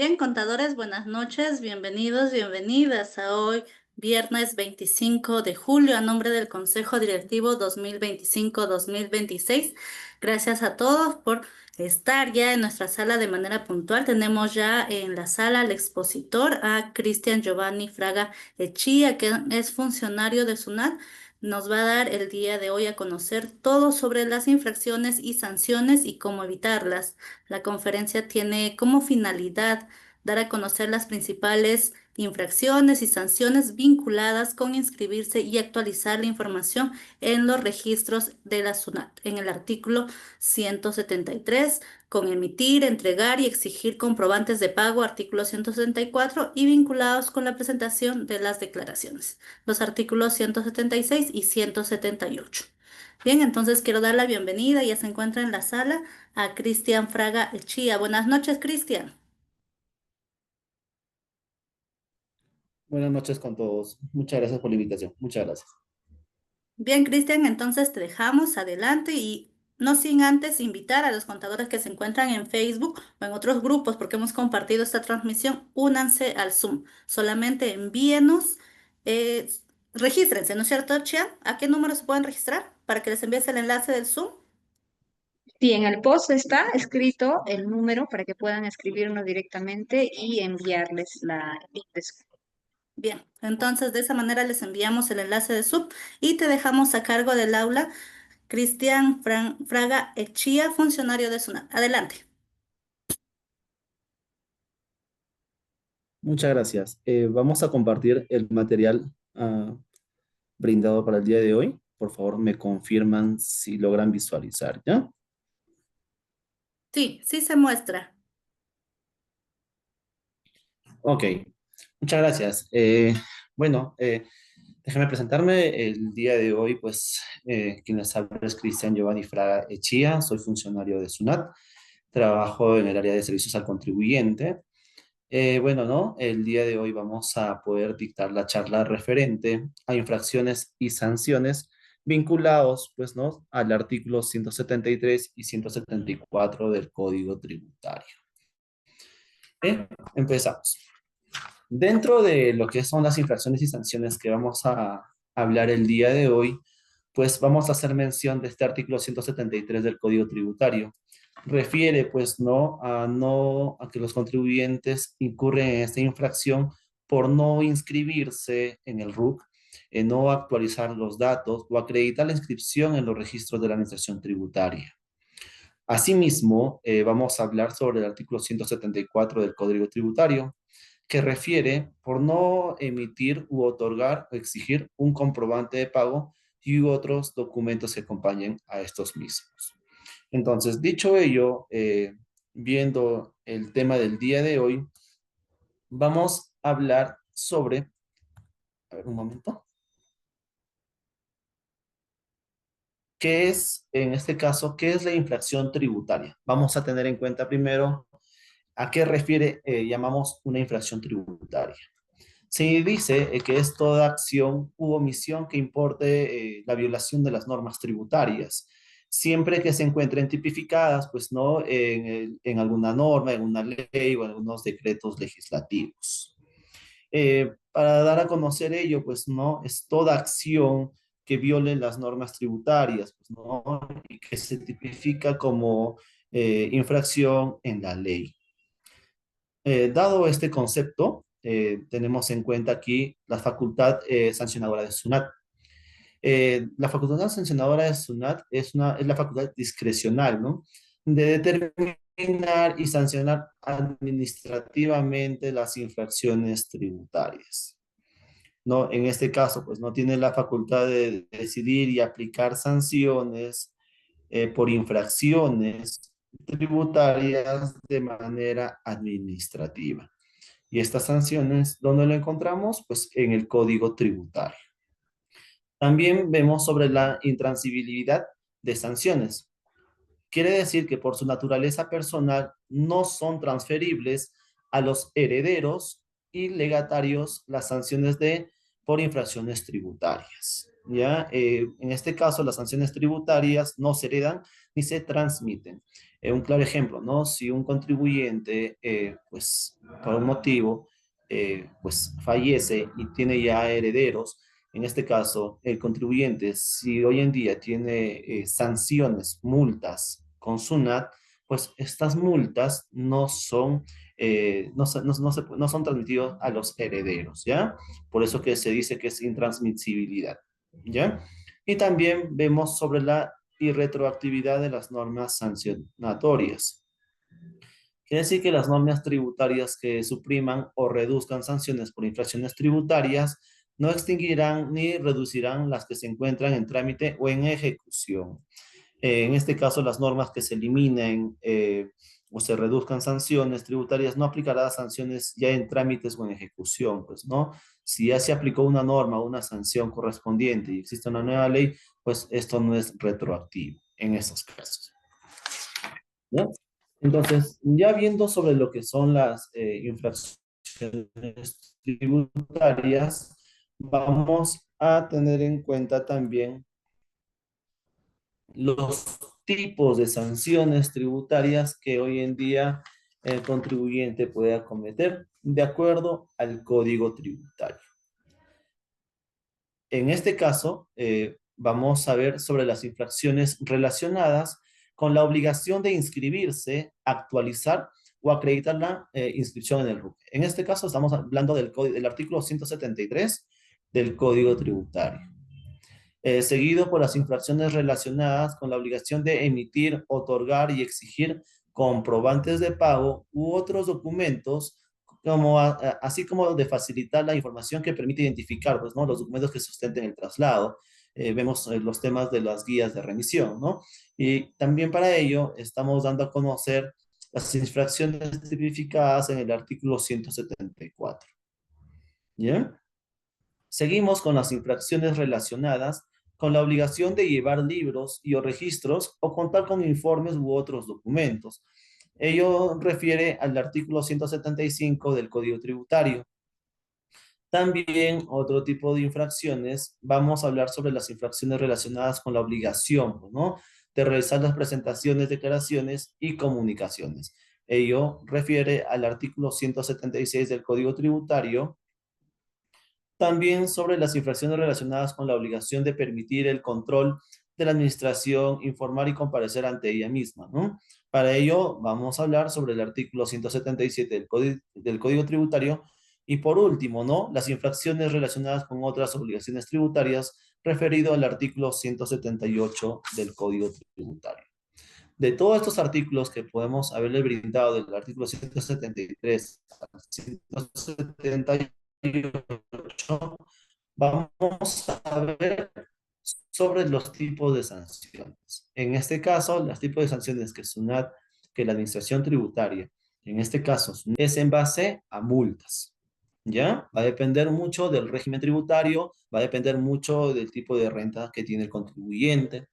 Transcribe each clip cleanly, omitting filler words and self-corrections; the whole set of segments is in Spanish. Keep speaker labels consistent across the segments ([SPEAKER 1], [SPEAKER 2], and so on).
[SPEAKER 1] Bien, contadores, buenas noches, bienvenidos, bienvenidas a hoy, viernes 25 de julio, a nombre del Consejo Directivo 2025-2026. Gracias a todos por estar ya en nuestra sala de manera puntual. Tenemos ya en la sala al expositor, a Cristian Giovanni Fraga Echía, que es funcionario de SUNAT. Nos va a dar el día de hoy a conocer todo sobre las infracciones y sanciones y cómo evitarlas. La conferencia tiene como finalidad dar a conocer las principales infracciones y sanciones vinculadas con inscribirse y actualizar la información en los registros de la SUNAT. En el artículo 173, con emitir, entregar y exigir comprobantes de pago, artículo 174, y vinculados con la presentación de las declaraciones, los artículos 176 y 178. Bien, entonces quiero dar la bienvenida, ya se encuentra en la sala, a Cristian Fraga Echía. Buenas noches, Cristian.
[SPEAKER 2] Buenas noches con todos. Muchas gracias por la invitación. Muchas gracias.
[SPEAKER 1] Bien, Cristian, entonces te dejamos adelante y no sin antes invitar a los contadores que se encuentran en Facebook o en otros grupos, porque hemos compartido esta transmisión, únanse al Zoom. Solamente envíenos, eh, regístrense, ¿no es cierto, Chia? ¿A qué número se pueden registrar para que les envíes el enlace del Zoom?
[SPEAKER 3] Sí, en el post está escrito el número para que puedan escribirnos directamente y enviarles la invitación.
[SPEAKER 1] Bien, entonces de esa manera les enviamos el enlace de Zoom y te dejamos a cargo del aula, Cristian Fraga Echía, funcionario de SUNAT. Adelante.
[SPEAKER 2] Muchas gracias. Vamos a compartir el material brindado para el día de hoy. Por favor, me confirman si logran visualizar, ¿ya?
[SPEAKER 1] Sí, sí se muestra.
[SPEAKER 2] Ok. Muchas gracias. Bueno, déjame presentarme. El día de hoy, pues, quien les habla es Cristian Giovanni Fraga Echía. Soy funcionario de SUNAT. Trabajo en el área de servicios al contribuyente. Bueno, ¿no? El día de hoy vamos a poder dictar la charla referente a infracciones y sanciones vinculados, pues, ¿no? Al artículo 173 y 174 del Código Tributario. Empezamos. Dentro de lo que son las infracciones y sanciones que vamos a hablar el día de hoy, pues vamos a hacer mención de este artículo 173 del Código Tributario. Refiere, pues, no a que los contribuyentes incurren en esta infracción por no inscribirse en el RUC, en no actualizar los datos o acreditar la inscripción en los registros de la Administración Tributaria. Asimismo, vamos a hablar sobre el artículo 174 del Código Tributario, que refiere por no emitir u otorgar o exigir un comprobante de pago y otros documentos que acompañen a estos mismos. Entonces, dicho ello, viendo el tema del día de hoy, vamos a hablar sobre, a ver un momento, qué es, en este caso, qué es la infracción tributaria. Vamos a tener en cuenta primero a qué refiere, llamamos una infracción tributaria. Se dice que es toda acción u omisión que importe la violación de las normas tributarias, siempre que se encuentren tipificadas, pues no en alguna norma, en una ley o en algunos decretos legislativos. Para dar a conocer ello, pues no es toda acción que viole las normas tributarias, pues no, y que se tipifica como infracción en la ley. Dado este concepto, tenemos en cuenta aquí la facultad sancionadora de SUNAT. La facultad sancionadora de SUNAT es la facultad discrecional, ¿no? De determinar y sancionar administrativamente las infracciones tributarias. ¿No? En este caso, pues no tiene la facultad de decidir y aplicar sanciones por infracciones tributarias de manera administrativa. Y estas sanciones, ¿dónde lo encontramos? Pues en el Código Tributario. También vemos sobre la intransibilidad de sanciones. Quiere decir que por su naturaleza personal no son transferibles a los herederos y legatarios las sanciones por infracciones tributarias. ¿ya? En este caso, las sanciones tributarias no se heredan ni se transmiten. Un claro ejemplo, ¿no? Si un contribuyente, pues, por un motivo, pues, fallece y tiene ya herederos, en este caso, el contribuyente, si hoy en día tiene sanciones, multas con SUNAT, pues estas multas no son transmitidas a los herederos, ¿ya? Por eso que se dice que es intransmisibilidad, ¿ya? Y también vemos sobre la irretroactividad de las normas sancionatorias. Quiere decir que las normas tributarias que supriman o reduzcan sanciones por infracciones tributarias no extinguirán ni reducirán las que se encuentran en trámite o en ejecución. En este caso, las normas que se eliminen o se reduzcan sanciones tributarias no aplicará a sanciones ya en trámites o en ejecución, pues, ¿no? Si ya se aplicó una norma o una sanción correspondiente y existe una nueva ley, pues esto no es retroactivo en esos casos, ¿no? Entonces, ya viendo sobre lo que son las infracciones tributarias, vamos a tener en cuenta también los tipos de sanciones tributarias que hoy en día el contribuyente puede acometer de acuerdo al Código Tributario. En este caso, vamos a ver sobre las infracciones relacionadas con la obligación de inscribirse, actualizar o acreditar la inscripción en el RUC. En este caso, estamos hablando del artículo 173 del Código Tributario. Seguido por las infracciones relacionadas con la obligación de emitir, otorgar y exigir comprobantes de pago u otros documentos, así como de facilitar la información que permite identificar, pues, ¿no? Los documentos que sustenten el traslado. Vemos los temas de las guías de remisión, ¿no? Y también para ello estamos dando a conocer las infracciones tipificadas en el artículo 174. ¿Ya? Seguimos con las infracciones relacionadas con la obligación de llevar libros y o registros o contar con informes u otros documentos. Ello refiere al artículo 175 del Código Tributario. También otro tipo de infracciones, vamos a hablar sobre las infracciones relacionadas con la obligación, ¿no? De realizar las presentaciones, declaraciones y comunicaciones. Ello refiere al artículo 176 del Código Tributario. También sobre las infracciones relacionadas con la obligación de permitir el control de la administración, informar y comparecer ante ella misma, ¿no? Para ello, vamos a hablar sobre el artículo 177 del Código Tributario. Y por último, ¿no? Las infracciones relacionadas con otras obligaciones tributarias referido al artículo 178 del Código Tributario. De todos estos artículos que podemos haberle brindado del artículo 173 al 178, vamos a ver sobre los tipos de sanciones. En este caso, los tipos de sanciones que SUNAT, que la Administración Tributaria, en este caso, es en base a multas. ¿Ya? Va a depender mucho del régimen tributario, va a depender mucho del tipo de renta que tiene el contribuyente.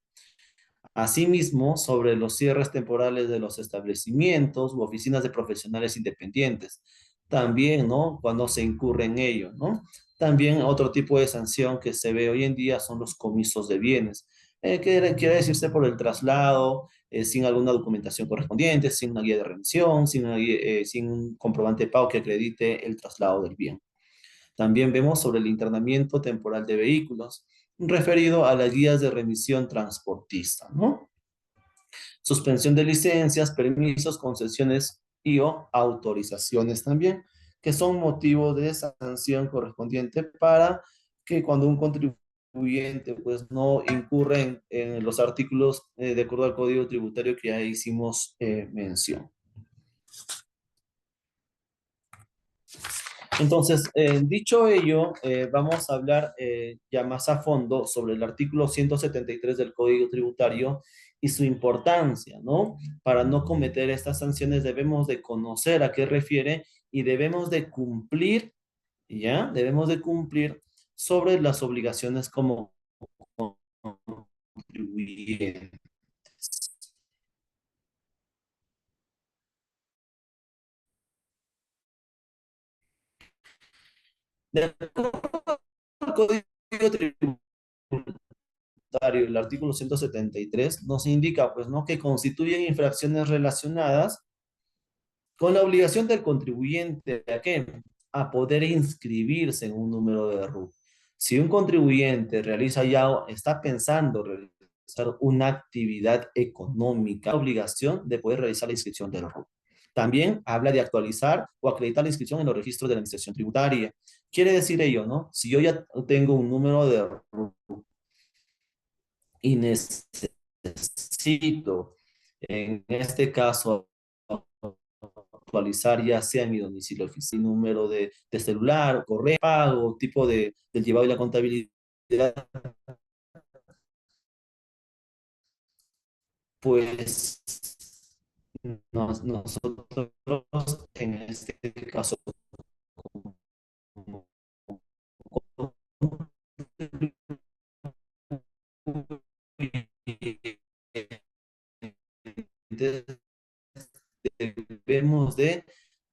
[SPEAKER 2] Asimismo, sobre los cierres temporales de los establecimientos u oficinas de profesionales independientes. También, ¿no? Cuando se incurre en ello, ¿no? También otro tipo de sanción que se ve hoy en día son los comisos de bienes. Que quiere decirse por el traslado, sin alguna documentación correspondiente, sin una guía de remisión, sin un comprobante de pago que acredite el traslado del bien. También vemos sobre el internamiento temporal de vehículos, referido a las guías de remisión transportista, ¿no? Suspensión de licencias, permisos, concesiones y o autorizaciones también, que son motivo de sanción correspondiente para que cuando un contribuyente pues no incurre en los artículos de acuerdo al Código Tributario que ya hicimos mención. Entonces, dicho ello, vamos a hablar ya más a fondo sobre el artículo 173 del Código Tributario y su importancia, ¿no? Para no cometer estas sanciones debemos de conocer a qué refiere y debemos de cumplir, ¿ya? Debemos de cumplir sobre las obligaciones como contribuyentes. De acuerdo al Código Tributario, tributario, el artículo 173, nos indica, pues, ¿no? Que constituyen infracciones relacionadas con la obligación del contribuyente, ¿a qué? A poder inscribirse en un número de RUC. Si un contribuyente realiza ya, está pensando realizar una actividad económica, la obligación de poder realizar la inscripción del RUC. También habla de actualizar o acreditar la inscripción en los registros de la Administración Tributaria. Quiere decir ello, ¿no? Si yo ya tengo un número de RUC y necesito, en este caso, actualizar ya sea mi domicilio oficial, número de celular, correo, pago, tipo del llevado y la contabilidad, pues nosotros en este caso como debemos de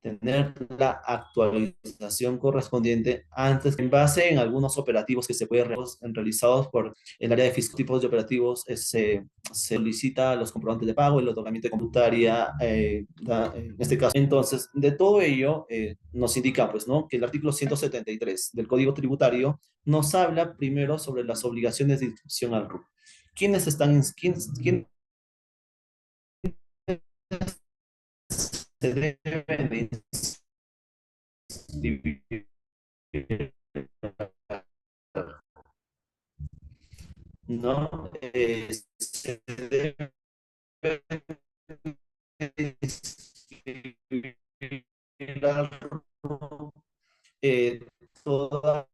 [SPEAKER 2] tener la actualización correspondiente antes, en base en algunos operativos que se pueden realizados por el área de fisco, tipos de operativos, se solicita los comprobantes de pago, el otorgamiento de computaria, en este caso. Entonces, de todo ello, nos indica, pues, ¿no? Que el artículo 173 del Código Tributario nos habla primero sobre las obligaciones de inscripción al RUC. ¿Quiénes están, quiénes se deben de inscribir? ¿No? Se debe inscribir eh, toda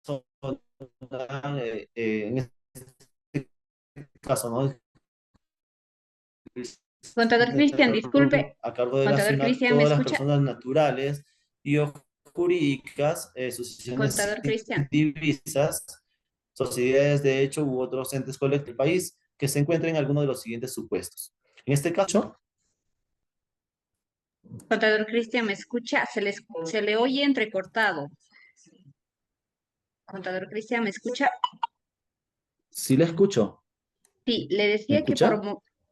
[SPEAKER 2] persona, en este caso, ¿no?
[SPEAKER 3] Contador Cristian, disculpe.
[SPEAKER 2] A cargo de la
[SPEAKER 3] Contador
[SPEAKER 2] SUNAT,
[SPEAKER 3] Cristian, ¿me
[SPEAKER 2] todas las
[SPEAKER 3] escucha?
[SPEAKER 2] personas naturales y o jurídicas, asociaciones
[SPEAKER 3] Contador
[SPEAKER 2] sin
[SPEAKER 3] Cristian.
[SPEAKER 2] divisas, sociedades de hecho u otros entes colectivos del país que se encuentren en alguno de los siguientes supuestos. En este caso,
[SPEAKER 3] Contador Cristian, ¿me escucha? Se le oye entrecortado. Contador Cristian, ¿me escucha?
[SPEAKER 2] sí la escucho.
[SPEAKER 3] Sí, le
[SPEAKER 2] ¿Me
[SPEAKER 3] decía que
[SPEAKER 2] escucha?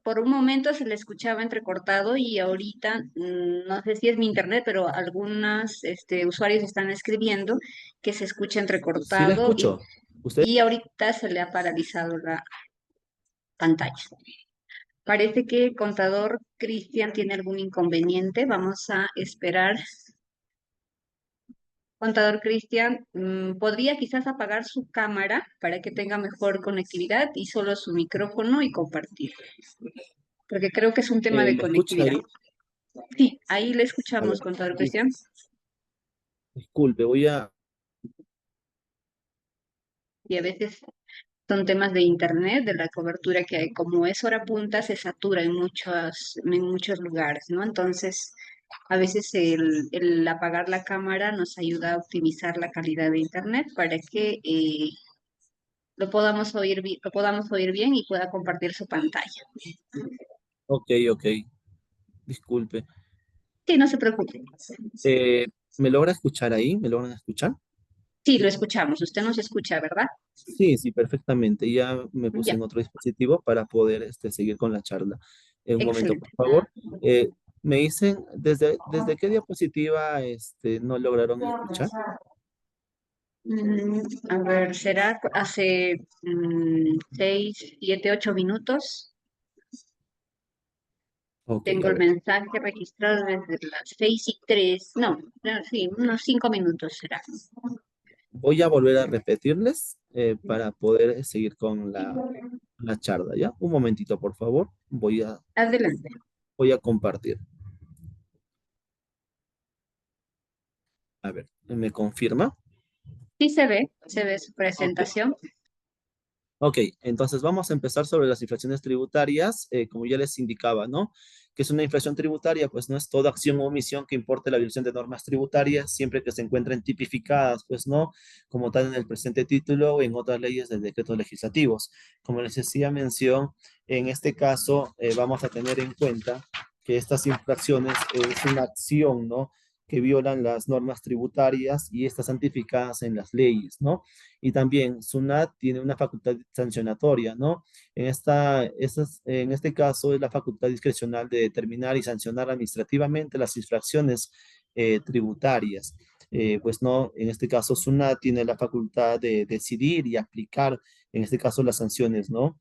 [SPEAKER 3] por un momento se le escuchaba entrecortado y ahorita, no sé si es mi internet, pero algunos usuarios están escribiendo que se escucha
[SPEAKER 2] Sí la
[SPEAKER 3] entrecortado
[SPEAKER 2] escucho. ¿Usted?
[SPEAKER 3] y ahorita se le ha paralizado la pantalla. Parece que contador Cristian tiene algún inconveniente. Vamos a esperar. Contador Cristian, ¿podría quizás apagar su cámara para que tenga mejor conectividad y solo su micrófono y compartir? Porque creo que es un tema de
[SPEAKER 2] ¿Me escucha
[SPEAKER 3] conectividad.
[SPEAKER 2] ahí?
[SPEAKER 3] Sí, ahí le
[SPEAKER 2] A
[SPEAKER 3] escuchamos,
[SPEAKER 2] ver,
[SPEAKER 3] contador Cristian.
[SPEAKER 2] disculpe, voy a...
[SPEAKER 3] Y a veces son temas de internet, de la cobertura que hay. Como es hora punta, se satura en muchos lugares, ¿no? Entonces, a veces el apagar la cámara nos ayuda a optimizar la calidad de internet para que lo podamos oír bien y pueda compartir su pantalla.
[SPEAKER 2] Ok, ok, disculpe.
[SPEAKER 3] Sí, no se preocupe.
[SPEAKER 2] ¿Me logra escuchar ahí? ¿Me logran escuchar?
[SPEAKER 3] Sí, lo escuchamos. Usted nos escucha, ¿verdad?
[SPEAKER 2] Sí, sí, perfectamente. Ya me puse
[SPEAKER 3] Ya,
[SPEAKER 2] en otro dispositivo para poder seguir con la charla. En un momento, por
[SPEAKER 3] excelente.
[SPEAKER 2] favor. Me dicen, ¿desde qué diapositiva no lograron escuchar?
[SPEAKER 3] A ver, será hace 6, 7, 8 minutos.
[SPEAKER 2] Ok,
[SPEAKER 3] Tengo
[SPEAKER 2] a
[SPEAKER 3] el
[SPEAKER 2] ver.
[SPEAKER 3] mensaje registrado desde las 6:03. No, no, sí, unos 5 minutos será.
[SPEAKER 2] Voy a volver a repetirles para poder seguir con la charla, ¿ya? Un momentito, por favor.
[SPEAKER 3] Adelante.
[SPEAKER 2] Voy a compartir. A ver, ¿me confirma?
[SPEAKER 3] Sí se ve su
[SPEAKER 2] Ok.
[SPEAKER 3] presentación.
[SPEAKER 2] Ok, entonces vamos a empezar sobre las infracciones tributarias, como ya les indicaba, ¿no? Que es una infracción tributaria, pues no es toda acción o omisión que importe la violación de normas tributarias, siempre que se encuentren tipificadas, pues no, como tal en el presente título o en otras leyes de decretos legislativos. Como les decía mención, en este caso vamos a tener en cuenta que estas infracciones es una acción, ¿no? que violan las normas tributarias y estas santificadas en las leyes, ¿no? Y también SUNAT tiene una facultad sancionatoria, ¿no? En este caso es la facultad discrecional de determinar y sancionar administrativamente las infracciones tributarias. Pues no, en este caso SUNAT tiene la facultad de decidir y aplicar, en este caso, las sanciones, ¿no?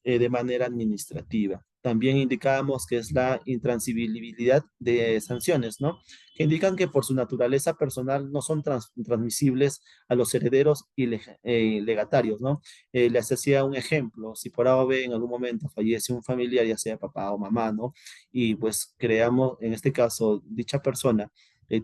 [SPEAKER 2] De manera administrativa. También indicábamos que es la intransibilidad de sanciones, ¿no? Que indican que por su naturaleza personal no son transmisibles a los herederos y legatarios, ¿no? Les hacía un ejemplo, si por A o B en algún momento fallece un familiar, ya sea papá o mamá, ¿no? Y pues creamos, en este caso, dicha persona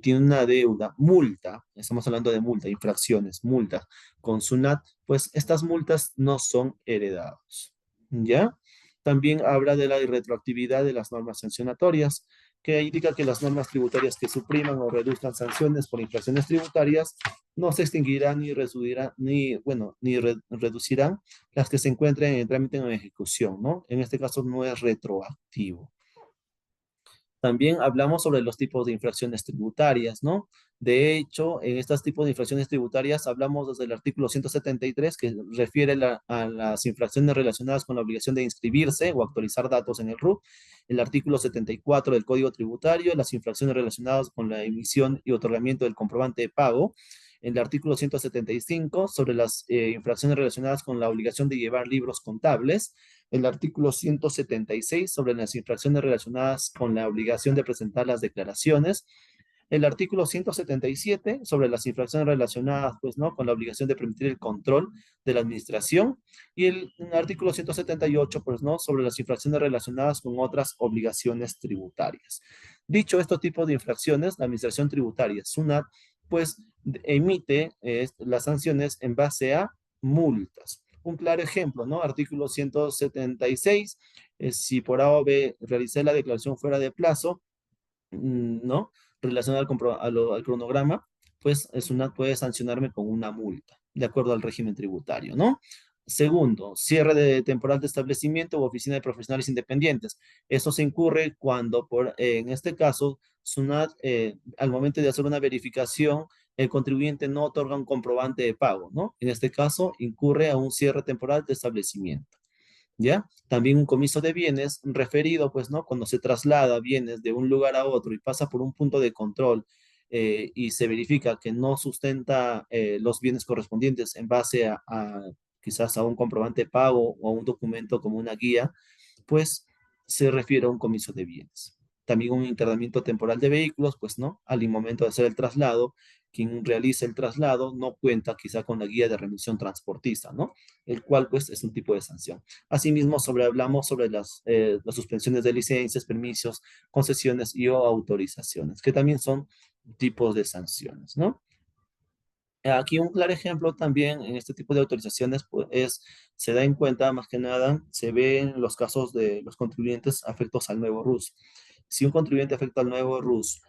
[SPEAKER 2] tiene una deuda, multa, estamos hablando de multa, infracciones, multas, con SUNAT, pues estas multas no son heredadas. ¿Ya? También habla de la irretroactividad de las normas sancionatorias, que indica que las normas tributarias que supriman o reduzcan sanciones por infracciones tributarias no se extinguirán ni reducirán, reducirán las que se encuentren en trámite o en ejecución, ¿no? En este caso no es retroactivo. También hablamos sobre los tipos de infracciones tributarias, ¿no? De hecho, en estos tipos de infracciones tributarias hablamos desde el artículo 173, que refiere a las infracciones relacionadas con la obligación de inscribirse o actualizar datos en el RUC, el artículo 74 del Código Tributario, las infracciones relacionadas con la emisión y otorgamiento del comprobante de pago, el artículo 175 sobre las infracciones relacionadas con la obligación de llevar libros contables, el artículo 176 sobre las infracciones relacionadas con la obligación de presentar las declaraciones, el artículo 177 sobre las infracciones relacionadas, pues, ¿no? Con la obligación de permitir el control de la administración y el artículo 178, pues, ¿no? Sobre las infracciones relacionadas con otras obligaciones tributarias. Dicho estos tipos de infracciones, la administración tributaria, SUNAT, pues, emite las sanciones en base a multas. Un claro ejemplo, ¿no? Artículo 176, si por A o B realicé la declaración fuera de plazo, ¿no? Relacionado al cronograma, pues SUNAT puede sancionarme con una multa, de acuerdo al régimen tributario, ¿no? Segundo, cierre de temporal de establecimiento u oficina de profesionales independientes. Eso se incurre cuando, en este caso, SUNAT, al momento de hacer una verificación, el contribuyente no otorga un comprobante de pago, ¿no? En este caso, incurre a un cierre temporal de establecimiento. ¿Ya? También un comiso de bienes referido, pues, ¿no? Cuando se traslada bienes de un lugar a otro y pasa por un punto de control y se verifica que no sustenta los bienes correspondientes en base quizás a un comprobante de pago o a un documento como una guía, pues se refiere a un comiso de bienes. También un internamiento temporal de vehículos, pues, ¿no? Al momento de hacer el traslado, quien realiza el traslado no cuenta quizá con la guía de remisión transportista, ¿no? El cual, pues, es un tipo de sanción. Asimismo, hablamos sobre las suspensiones de licencias, permisos, concesiones y o autorizaciones, que también son tipos de sanciones, ¿no? Aquí un claro ejemplo también en este tipo de autorizaciones pues, se da en cuenta, más que nada, se ve en los casos de los contribuyentes afectos al nuevo RUS. Si un contribuyente afecto al nuevo RUS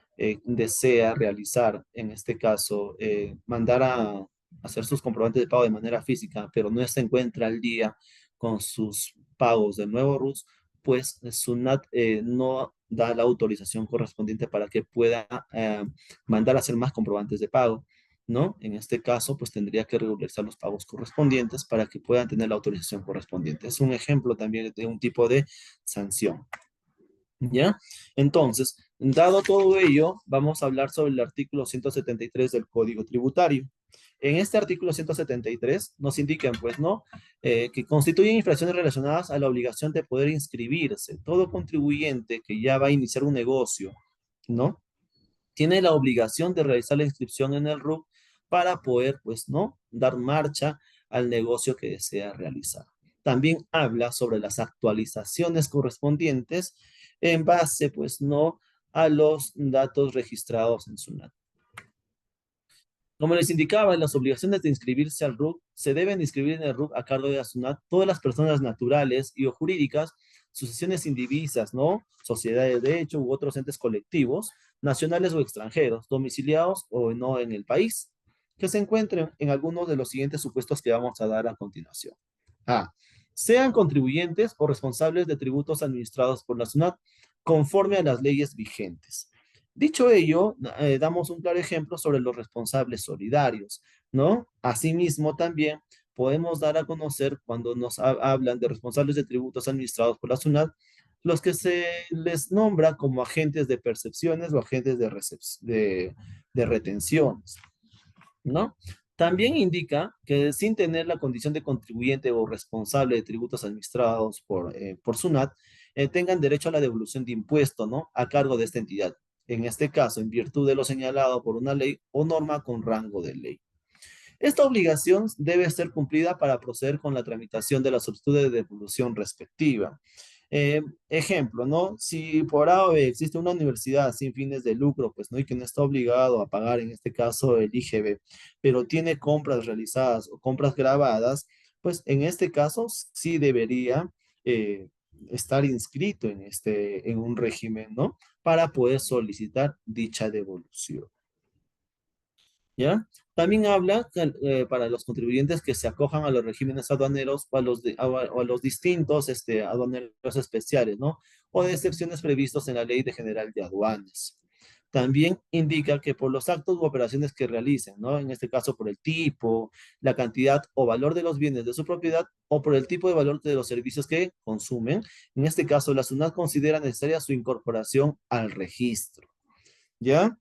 [SPEAKER 2] desea realizar, en este caso, mandar a hacer sus comprobantes de pago de manera física, pero no se encuentra al día con sus pagos del nuevo RUS, pues SUNAT no da la autorización correspondiente para que pueda mandar a hacer más comprobantes de pago. ¿No? En este caso, pues tendría que regularizar los pagos correspondientes para que puedan tener la autorización correspondiente. Es un ejemplo también de un tipo de sanción. ¿Ya? Entonces, dado todo ello, vamos a hablar sobre el artículo 173 del Código Tributario. En este artículo 173 nos indican, pues, ¿no? Que constituyen infracciones relacionadas a la obligación de poder inscribirse. Todo contribuyente que ya va a iniciar un negocio, ¿no? Tiene la obligación de realizar la inscripción en el RUC para poder, pues, ¿no? Dar marcha al negocio que desea realizar. También habla sobre las actualizaciones correspondientes en base, pues, ¿no? A los datos registrados en SUNAT. Como les indicaba, en las obligaciones de inscribirse al RUC, se deben inscribir en el RUC a cargo de la SUNAT todas las personas naturales y o jurídicas, sucesiones indivisas, ¿no? Sociedades de hecho u otros entes colectivos, nacionales o extranjeros, domiciliados o no en el país, que se encuentren en algunos de los siguientes supuestos que vamos a dar a continuación. A. Sean contribuyentes o responsables de tributos administrados por la SUNAT conforme a las leyes vigentes. Dicho ello, damos un claro ejemplo sobre los responsables solidarios, ¿no? Asimismo, también podemos dar a conocer cuando nos hablan de responsables de tributos administrados por la SUNAT, los que se les nombra como agentes de percepciones o agentes de retenciones, ¿no? También indica que sin tener la condición de contribuyente o responsable de tributos administrados por SUNAT, tengan derecho a la devolución de impuesto, ¿no? A cargo de esta entidad. En este caso, en virtud de lo señalado por una ley o norma con rango de ley. Esta obligación debe ser cumplida para proceder con la tramitación de la solicitud de devolución respectiva. Ejemplo, ¿no? Si por A o B existe una universidad sin fines de lucro, pues no, y que no está obligado a pagar, en este caso, el IGB, pero tiene compras realizadas o compras grabadas, pues en este caso sí debería estar inscrito en un régimen, ¿no? Para poder solicitar dicha devolución. ¿Ya? También habla para los contribuyentes que se acojan a los regímenes aduaneros o a los distintos aduaneros especiales, ¿no? O de excepciones previstos en la Ley General de Aduanas. También indica que por los actos u operaciones que realicen, ¿no? En este caso por el tipo, la cantidad o valor de los bienes de su propiedad o por el tipo de valor de los servicios que consumen. En este caso, la SUNAT considera necesaria su incorporación al registro. ¿Ya?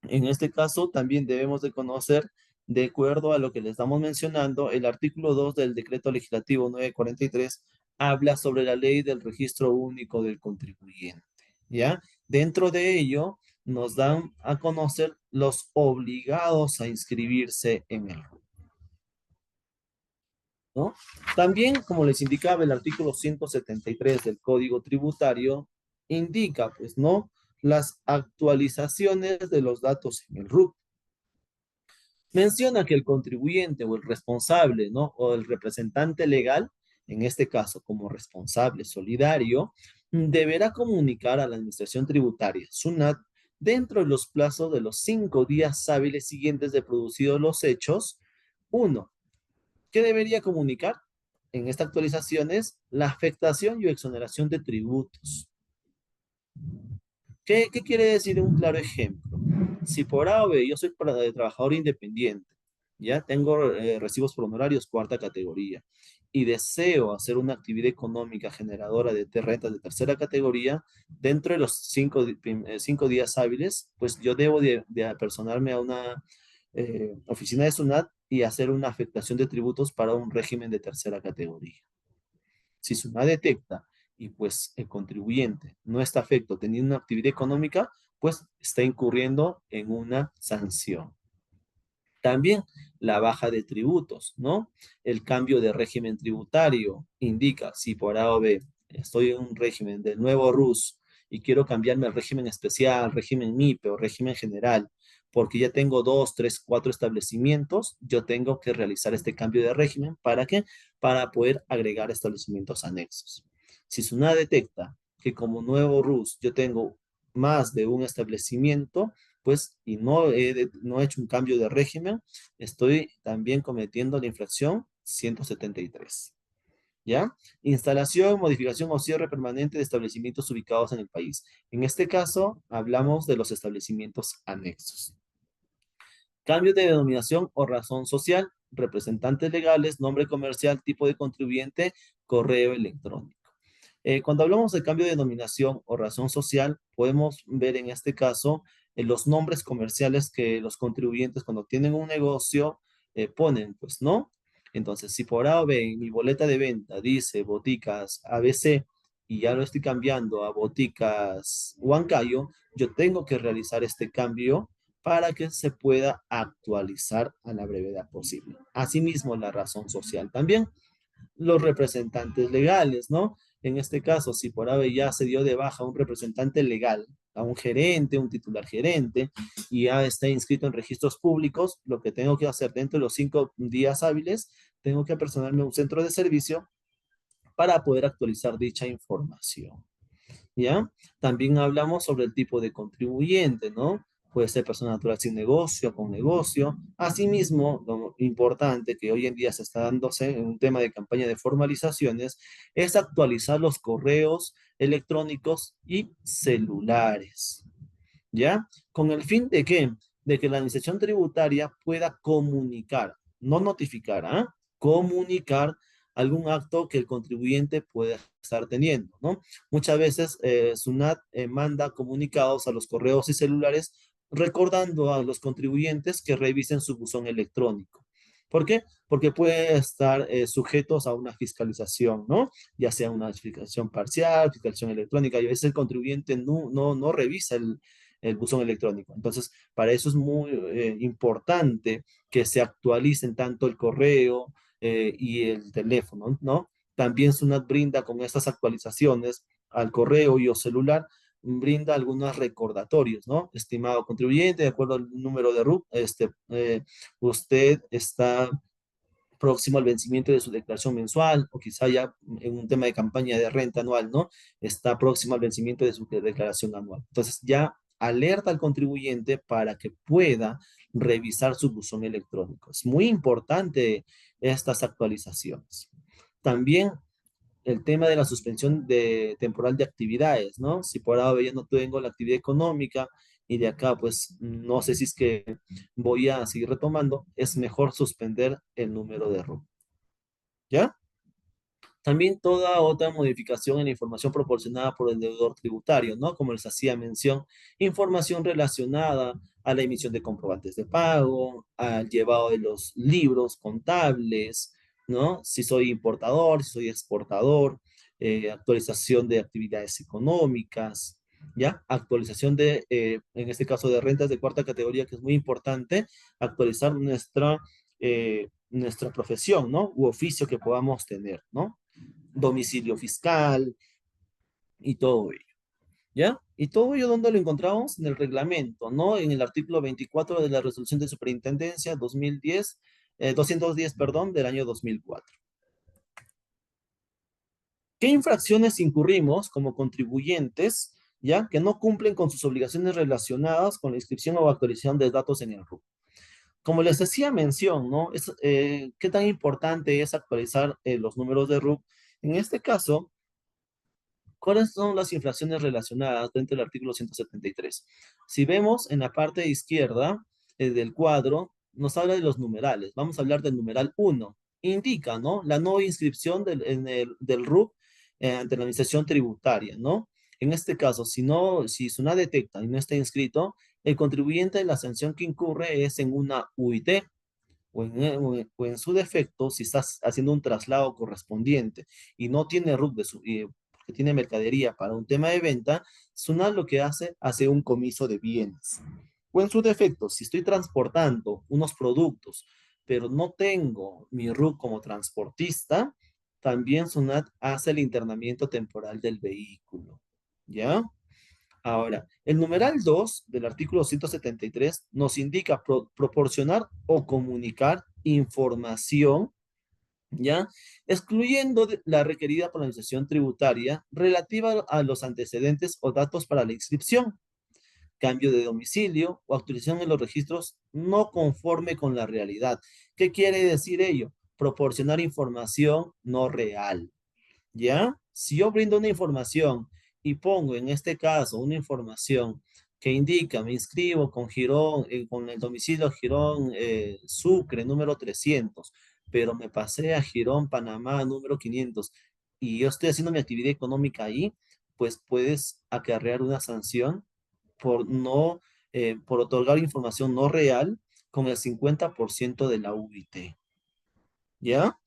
[SPEAKER 2] En este caso, también debemos de conocer, de acuerdo a lo que le estamos mencionando, el artículo 2 del Decreto Legislativo 943 habla sobre la ley del registro único del contribuyente, ¿ya? Dentro de ello, nos dan a conocer los obligados a inscribirse en el RUC, ¿no? También, como les indicaba, el artículo 173 del Código Tributario indica, pues, ¿no? Las actualizaciones de los datos en el RUC. Menciona que el contribuyente o el responsable, ¿no? O el representante legal, en este caso como responsable solidario, deberá comunicar a la Administración Tributaria, SUNAT, dentro de los plazos de los 5 días hábiles siguientes de producidos los hechos. Uno, ¿qué debería comunicar? En esta actualización es la afectación y exoneración de tributos. ¿Qué quiere decir un claro ejemplo? Si por A o B yo soy trabajador independiente, ya tengo recibos por honorarios cuarta categoría y deseo hacer una actividad económica generadora de rentas de tercera categoría, dentro de los 5 días hábiles, pues yo debo de apersonarme a una oficina de SUNAT y hacer una afectación de tributos para un régimen de tercera categoría. Si SUNAT detecta y pues el contribuyente no está afecto teniendo una actividad económica, pues está incurriendo en una sanción. También la baja de tributos, ¿no? El cambio de régimen tributario indica si por A o B estoy en un régimen del nuevo RUS y quiero cambiarme al régimen especial, régimen MIPE o régimen general, porque ya tengo 2, 3, 4 establecimientos, yo tengo que realizar este cambio de régimen. ¿Para qué? Para poder agregar establecimientos anexos. Si SUNAT detecta que como nuevo RUS yo tengo más de un establecimiento, pues, y no he hecho un cambio de régimen, estoy también cometiendo la infracción 173. ¿Ya? Instalación, modificación o cierre permanente de establecimientos ubicados en el país. En este caso, hablamos de los establecimientos anexos. Cambio de denominación o razón social, representantes legales, nombre comercial, tipo de contribuyente, correo electrónico. Cuando hablamos de cambio de denominación o razón social, podemos ver en este caso los nombres comerciales que los contribuyentes cuando tienen un negocio ponen, pues, ¿no? Entonces, si por A o B en mi boleta de venta dice Boticas ABC y ya lo estoy cambiando a Boticas Huancayo, yo tengo que realizar este cambio para que se pueda actualizar a la brevedad posible. Asimismo, la razón social también. Los representantes legales, ¿no? En este caso, si por ave ya se dio de baja un representante legal, a un gerente, un titular gerente, y ya está inscrito en registros públicos, lo que tengo que hacer dentro de los 5 días hábiles, tengo que apersonarme a un centro de servicio para poder actualizar dicha información. ¿Ya? También hablamos sobre el tipo de contribuyente, ¿no? Puede ser persona natural sin negocio, con negocio. Asimismo, lo importante que hoy en día se está dándose en un tema de campaña de formalizaciones es actualizar los correos electrónicos y celulares. ¿ya? ¿Con el fin de qué? De que la administración tributaria pueda comunicar, no notificar, ¿ah? Comunicar algún acto que el contribuyente pueda estar teniendo, ¿no? Muchas veces SUNAT manda comunicados a los correos y celulares recordando a los contribuyentes que revisen su buzón electrónico. ¿Por qué? Porque puede estar sujetos a una fiscalización, ¿no? Ya sea una fiscalización parcial, fiscalización electrónica, y a veces el contribuyente no revisa el buzón electrónico. Entonces, para eso es muy importante que se actualicen tanto el correo y el teléfono, ¿no? También SUNAT brinda con estas actualizaciones al correo y o celular, brinda algunos recordatorios, ¿no? Estimado contribuyente, de acuerdo al número de RUC, usted está próximo al vencimiento de su declaración mensual o quizá ya en un tema de campaña de renta anual, ¿no? Está próximo al vencimiento de su declaración anual. Entonces ya alerta al contribuyente para que pueda revisar su buzón electrónico. Es muy importante estas actualizaciones. También el tema de la suspensión de temporal de actividades, ¿no? Si por ahora ya no tengo la actividad económica y de acá, pues no sé si es que voy a seguir retomando, es mejor suspender el número de RUC, ¿ya? También toda otra modificación en la información proporcionada por el deudor tributario, ¿no? Como les hacía mención, información relacionada a la emisión de comprobantes de pago, al llevado de los libros contables, ¿no? Si soy importador, si soy exportador, actualización de actividades económicas, ¿ya? Actualización de, en este caso, de rentas de cuarta categoría, que es muy importante, actualizar nuestra profesión, ¿no? U oficio que podamos tener, ¿no? Domicilio fiscal y todo ello, ¿ya? Y todo ello, ¿dónde lo encontramos? En el reglamento, ¿no? En el artículo 24 de la resolución de superintendencia 210, perdón, del año 2004. ¿Qué infracciones incurrimos como contribuyentes, ya, que no cumplen con sus obligaciones relacionadas con la inscripción o actualización de datos en el RUC? Como les decía mención, ¿no? ¿Qué tan importante es actualizar los números de RUC? En este caso, ¿cuáles son las infracciones relacionadas dentro del artículo 173? Si vemos en la parte izquierda del cuadro, nos habla de los numerales. Vamos a hablar del numeral 1. Indica, ¿no? La no inscripción del RUC ante la administración tributaria, ¿no? En este caso, si SUNAT detecta y no está inscrito, el contribuyente, la sanción que incurre es en una UIT, o en su defecto, si estás haciendo un traslado correspondiente y no tiene RUC porque tiene mercadería para un tema de venta, SUNAT lo que hace un comiso de bienes. O en su defecto, si estoy transportando unos productos, pero no tengo mi RUC como transportista, también SUNAT hace el internamiento temporal del vehículo. ¿Ya? Ahora, el numeral 2 del artículo 173 nos indica proporcionar o comunicar información, ¿ya? Excluyendo la requerida por la administración tributaria relativa a los antecedentes o datos para la inscripción, cambio de domicilio o actualización en los registros no conforme con la realidad. ¿Qué quiere decir ello? Proporcionar información no real. ¿Ya? Si yo brindo una información y pongo en este caso una información que indica, me inscribo con Girón, con el domicilio Girón Sucre, número 300, pero me pasé a Girón, Panamá, número 500, y yo estoy haciendo mi actividad económica ahí, pues puedes acarrear una sanción por por otorgar información no real con el 50% de la UIT. ¿Ya?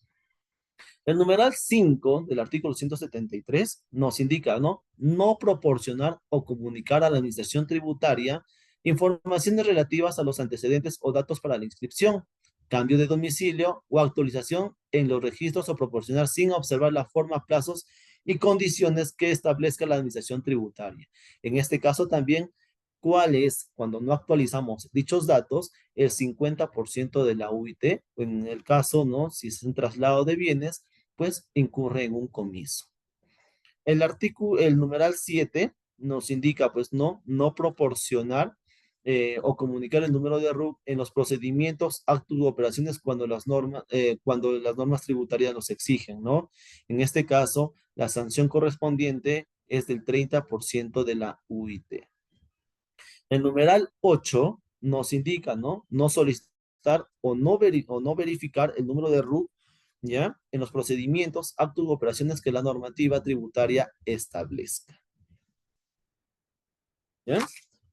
[SPEAKER 2] El numeral 5 del artículo 173 nos indica, ¿no? No proporcionar o comunicar a la administración tributaria informaciones relativas a los antecedentes o datos para la inscripción, cambio de domicilio o actualización en los registros o proporcionar sin observar la forma, plazos y condiciones que establezca la administración tributaria. En este caso también, ¿cuál es, cuando no actualizamos dichos datos, el 50% de la UIT? En el caso, ¿no? Si es un traslado de bienes, pues incurre en un comiso. El numeral 7 nos indica, pues, no proporcionar o comunicar el número de RUC en los procedimientos, actos u operaciones cuando las normas tributarias los exigen, ¿no? En este caso, la sanción correspondiente es del 30% de la UIT. El numeral 8 nos indica, ¿no? No solicitar o no verificar el número de RUT, ¿ya? En los procedimientos, actos u operaciones que la normativa tributaria establezca, ¿ya?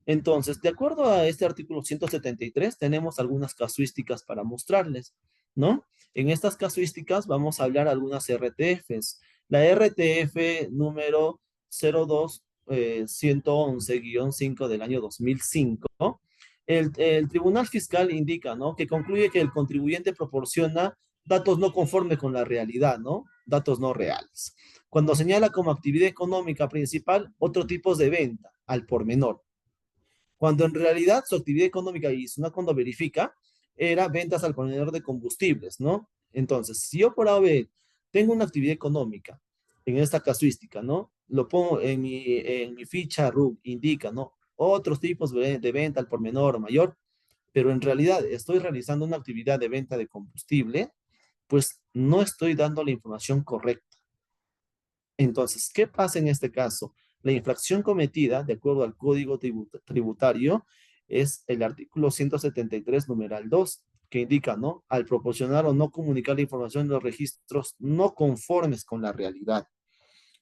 [SPEAKER 2] Entonces, de acuerdo a este artículo 173, tenemos algunas casuísticas para mostrarles, ¿no? En estas casuísticas vamos a hablar algunas RTFs. La RTF número 02 111-5 del año 2005, el Tribunal Fiscal indica, ¿no? Que concluye que el contribuyente proporciona datos no conformes con la realidad, ¿no? Datos no reales. Cuando señala como actividad económica principal otro tipo de venta al por menor, cuando en realidad su actividad económica, y cuando verifica, era ventas al por menor de combustibles, ¿no? Entonces, si yo por A o B tengo una actividad económica en esta casuística, ¿no? Lo pongo en mi ficha RUC, indica, ¿no? Otros tipos de venta al por menor o mayor, pero en realidad estoy realizando una actividad de venta de combustible, pues no estoy dando la información correcta. Entonces, ¿qué pasa en este caso? La infracción cometida, de acuerdo al Código Tributario, es el artículo 173, numeral 2, que indica, ¿no? Al proporcionar o no comunicar la información de los registros no conformes con la realidad.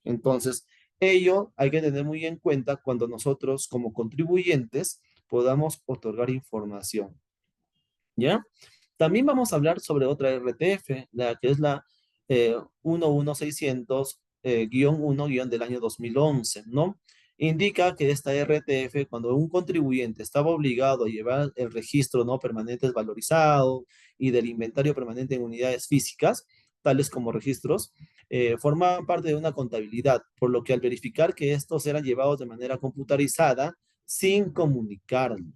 [SPEAKER 2] Entonces, ello hay que tener muy en cuenta cuando nosotros, como contribuyentes, podamos otorgar información, ¿ya? También vamos a hablar sobre otra RTF, la que es la 11600 del año 2011, ¿no? Indica que esta RTF, cuando un contribuyente estaba obligado a llevar el registro no permanente desvalorizado y del inventario permanente en unidades físicas, tales como registros, formaban parte de una contabilidad, por lo que al verificar que estos eran llevados de manera computarizada, sin comunicarlo.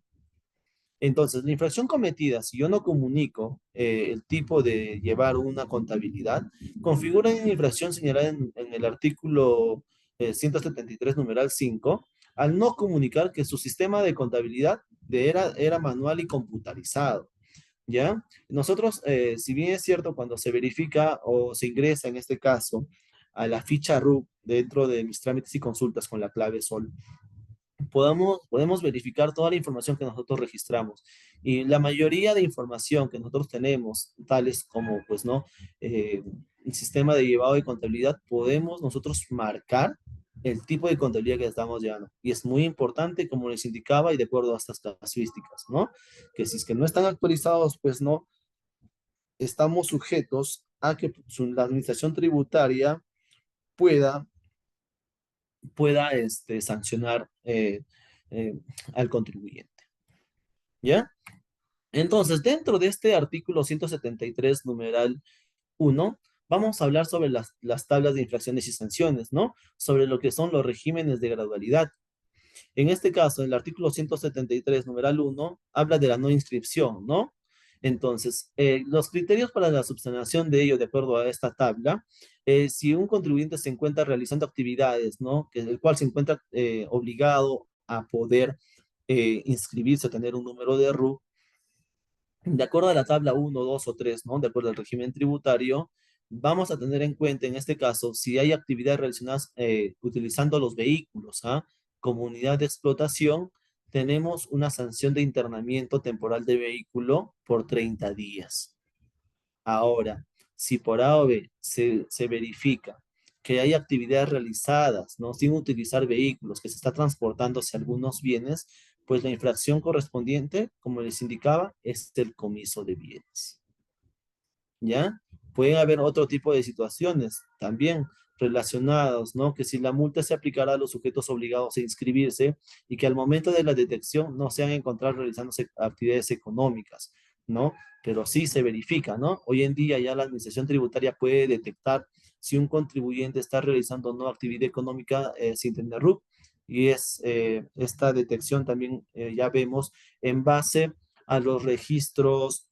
[SPEAKER 2] Entonces, la infracción cometida, si yo no comunico el tipo de llevar una contabilidad, configura una infracción señalada en el artículo 173, numeral 5, al no comunicar que su sistema de contabilidad era manual y computarizado, ¿ya? Nosotros, si bien es cierto, cuando se verifica o se ingresa, en este caso, a la ficha RUC dentro de mis trámites y consultas con la clave SOL, podemos verificar toda la información que nosotros registramos. Y la mayoría de información que nosotros tenemos, tales como, pues, ¿no? El sistema de llevado de contabilidad, podemos nosotros marcar el tipo de contabilidad que estamos llevando. Y es muy importante, como les indicaba, y de acuerdo a estas casuísticas, ¿no? Que si es que no están actualizados, pues no estamos sujetos a que la administración tributaria pueda sancionar eh, al contribuyente. ¿Ya? Entonces, dentro de este artículo 173, numeral 1, vamos a hablar sobre las tablas de infracciones y sanciones, ¿no? Sobre lo que son los regímenes de gradualidad. En este caso, el artículo 173, numeral 1, habla de la no inscripción, ¿no? Entonces, los criterios para la subsanación de ello, de acuerdo a esta tabla, si un contribuyente se encuentra realizando actividades, ¿no? Que el cual se encuentra obligado a poder inscribirse, tener un número de RU, de acuerdo a la tabla 1, 2 o 3, ¿no? De acuerdo al régimen tributario, vamos a tener en cuenta en este caso si hay actividades relacionadas utilizando los vehículos, ¿ah? Como unidad de explotación, tenemos una sanción de internamiento temporal de vehículo por 30 días. Ahora, si por A o B se verifica que hay actividades realizadas, ¿no? Sin utilizar vehículos, que se está transportando hacia algunos bienes, pues la infracción correspondiente, como les indicaba, es el comiso de bienes. ¿Ya? Pueden haber otro tipo de situaciones también relacionados, ¿no? Que si la multa se aplicará a los sujetos obligados a inscribirse y que al momento de la detección no se han encontrado realizándose actividades económicas, ¿no? Pero sí se verifica, ¿no? Hoy en día ya la administración tributaria puede detectar si un contribuyente está realizando no actividad económica sin tener RUC, y esta detección también ya vemos en base a los registros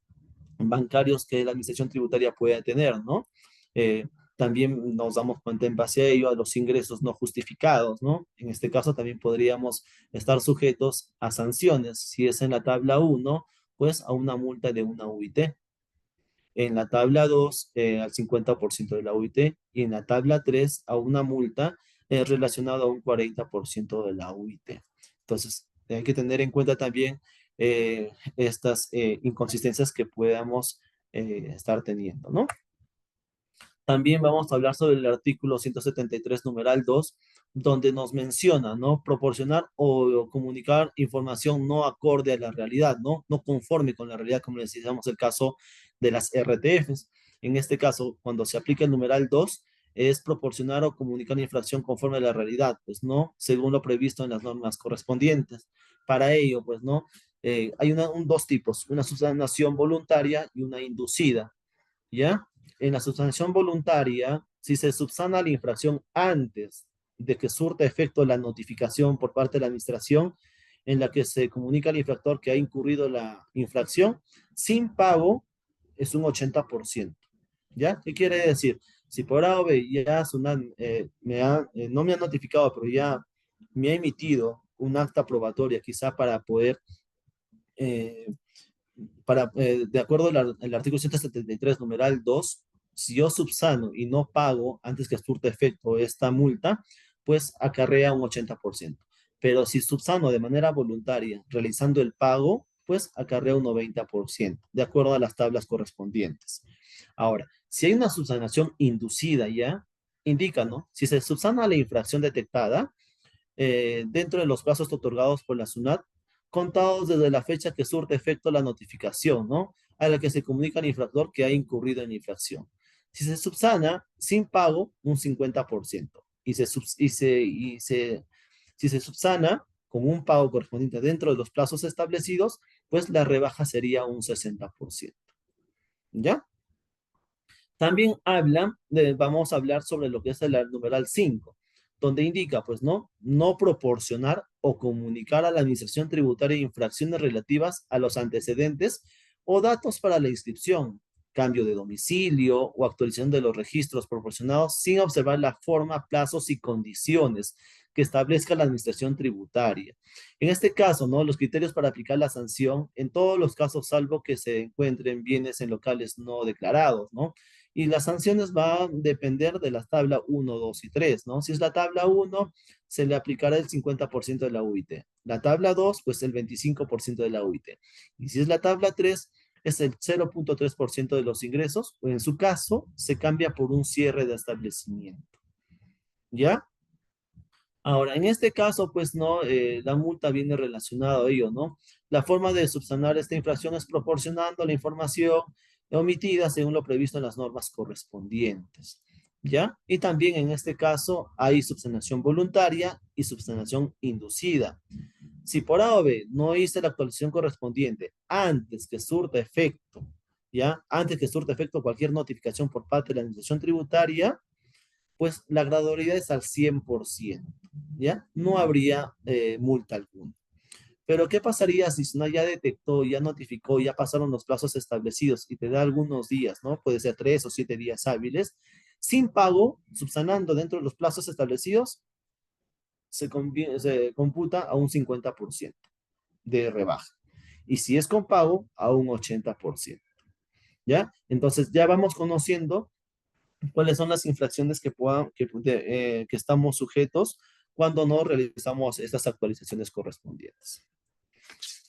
[SPEAKER 2] bancarios que la administración tributaria pueda tener, ¿no? Eh, También nos damos cuenta en base a ello a los ingresos no justificados, ¿no? En este caso también podríamos estar sujetos a sanciones. Si es en la tabla 1, pues a una multa de una UIT. En la tabla 2, al 50% de la UIT. Y en la tabla 3, a una multa relacionada a un 40% de la UIT. Entonces, Hay que tener en cuenta también estas inconsistencias que podamos estar teniendo, ¿no? También vamos a hablar sobre el artículo 173, numeral 2, donde nos menciona, ¿no? Proporcionar o comunicar información no acorde a la realidad, ¿no? No conforme con la realidad, como les decíamos el caso de las RTFs. En este caso, cuando se aplica el numeral 2, es proporcionar o comunicar infracción conforme a la realidad, pues, ¿no? Según lo previsto en las normas correspondientes. Para ello, pues, ¿no? Hay dos tipos, una subsanación voluntaria y una inducida. ¿Ya? En la subsanación voluntaria, si se subsana la infracción antes de que surta efecto la notificación por parte de la administración en la que se comunica al infractor que ha incurrido la infracción, sin pago es un 80%. ¿Ya? ¿Qué quiere decir? Si por A o B ya no me ha notificado, pero ya me ha emitido un acta probatoria, quizá eh, de acuerdo al artículo 173, numeral 2, si yo subsano y no pago antes que surta efecto esta multa, pues acarrea un 80%. Pero si subsano de manera voluntaria, realizando el pago, pues acarrea un 90%, de acuerdo a las tablas correspondientes. Ahora, si hay una subsanación inducida ya, indica, ¿no? Si se subsana la infracción detectada, dentro de los plazos otorgados por la SUNAT, contados desde la fecha que surte efecto la notificación, ¿no? A la que se comunica al infractor que ha incurrido en la infracción. Si se subsana sin pago, un 50%. Si se subsana con un pago correspondiente dentro de los plazos establecidos, pues la rebaja sería un 60%. ¿Ya? También vamos a hablar sobre lo que es el numeral 5, donde indica, pues, no proporcionar o comunicar a la administración tributaria infracciones relativas a los antecedentes o datos para la inscripción, cambio de domicilio o actualización de los registros proporcionados sin observar la forma, plazos y condiciones que establezca la administración tributaria. En este caso, ¿no? Los criterios para aplicar la sanción en todos los casos, salvo que se encuentren bienes en locales no declarados, ¿no? Y las sanciones van a depender de la tabla 1, 2 y 3, ¿no? Si es la tabla 1, se le aplicará el 50% de la UIT. La tabla 2, pues el 25% de la UIT. Y si es la tabla 3, es el 0.3% de los ingresos, o en su caso, se cambia por un cierre de establecimiento. ¿Ya? Ahora, en este caso, pues no, la multa viene relacionada a ello, ¿no? La forma de subsanar esta infracción es proporcionando la información omitida según lo previsto en las normas correspondientes, ¿ya? Y también en este caso hay subsanación voluntaria y subsanación inducida. Si por A o B no hice la actualización correspondiente antes que surta efecto, ¿ya? Antes que surta efecto cualquier notificación por parte de la administración tributaria, pues la gradualidad es al 100%, ¿ya? No habría multa alguna. Pero ¿qué pasaría si SUNAT ya detectó, ya notificó, ya pasaron los plazos establecidos y te da algunos días, ¿no? Puede ser 3 o 7 días hábiles, sin pago, subsanando dentro de los plazos establecidos, se computa a un 50% de rebaja. Y si es con pago, a un 80%, ¿ya? Entonces ya vamos conociendo cuáles son las infracciones que estamos sujetos cuando no realizamos estas actualizaciones correspondientes.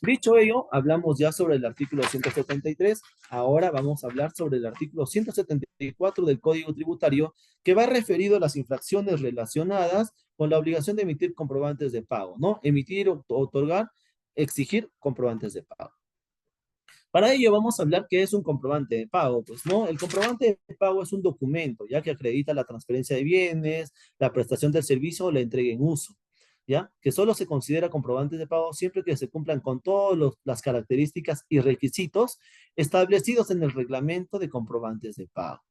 [SPEAKER 2] Dicho ello, hablamos ya sobre el artículo 173. Ahora vamos a hablar sobre el artículo 174 del Código Tributario, que va referido a las infracciones relacionadas con la obligación de emitir comprobantes de pago, ¿no? Emitir, otorgar, exigir comprobantes de pago. Para ello vamos a hablar qué es un comprobante de pago. Pues no, el comprobante de pago es un documento, ya que acredita la transferencia de bienes, la prestación del servicio o la entrega en uso, ¿ya? Que solo se considera comprobante de pago siempre que se cumplan con todas las características y requisitos establecidos en el reglamento de comprobantes de pago,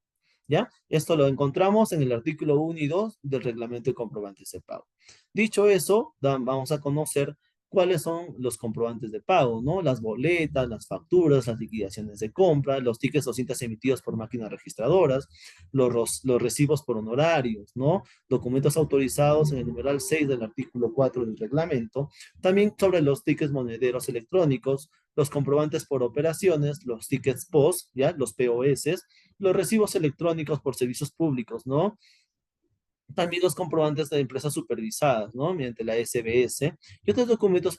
[SPEAKER 2] ¿ya? Esto lo encontramos en el artículo 1 y 2 del reglamento de comprobantes de pago. Dicho eso, vamos a conocer cuáles son los comprobantes de pago, ¿no? Las boletas, las facturas, las liquidaciones de compra, los tickets o cintas emitidos por máquinas registradoras, los recibos por honorarios, ¿no? Documentos autorizados en el numeral 6 del artículo 4 del reglamento. También sobre los tickets monederos electrónicos, los comprobantes por operaciones, los tickets POS, ¿ya? Los POS, los recibos electrónicos por servicios públicos, ¿no? También los comprobantes de empresas supervisadas, ¿no? Mediante la SBS y otros documentos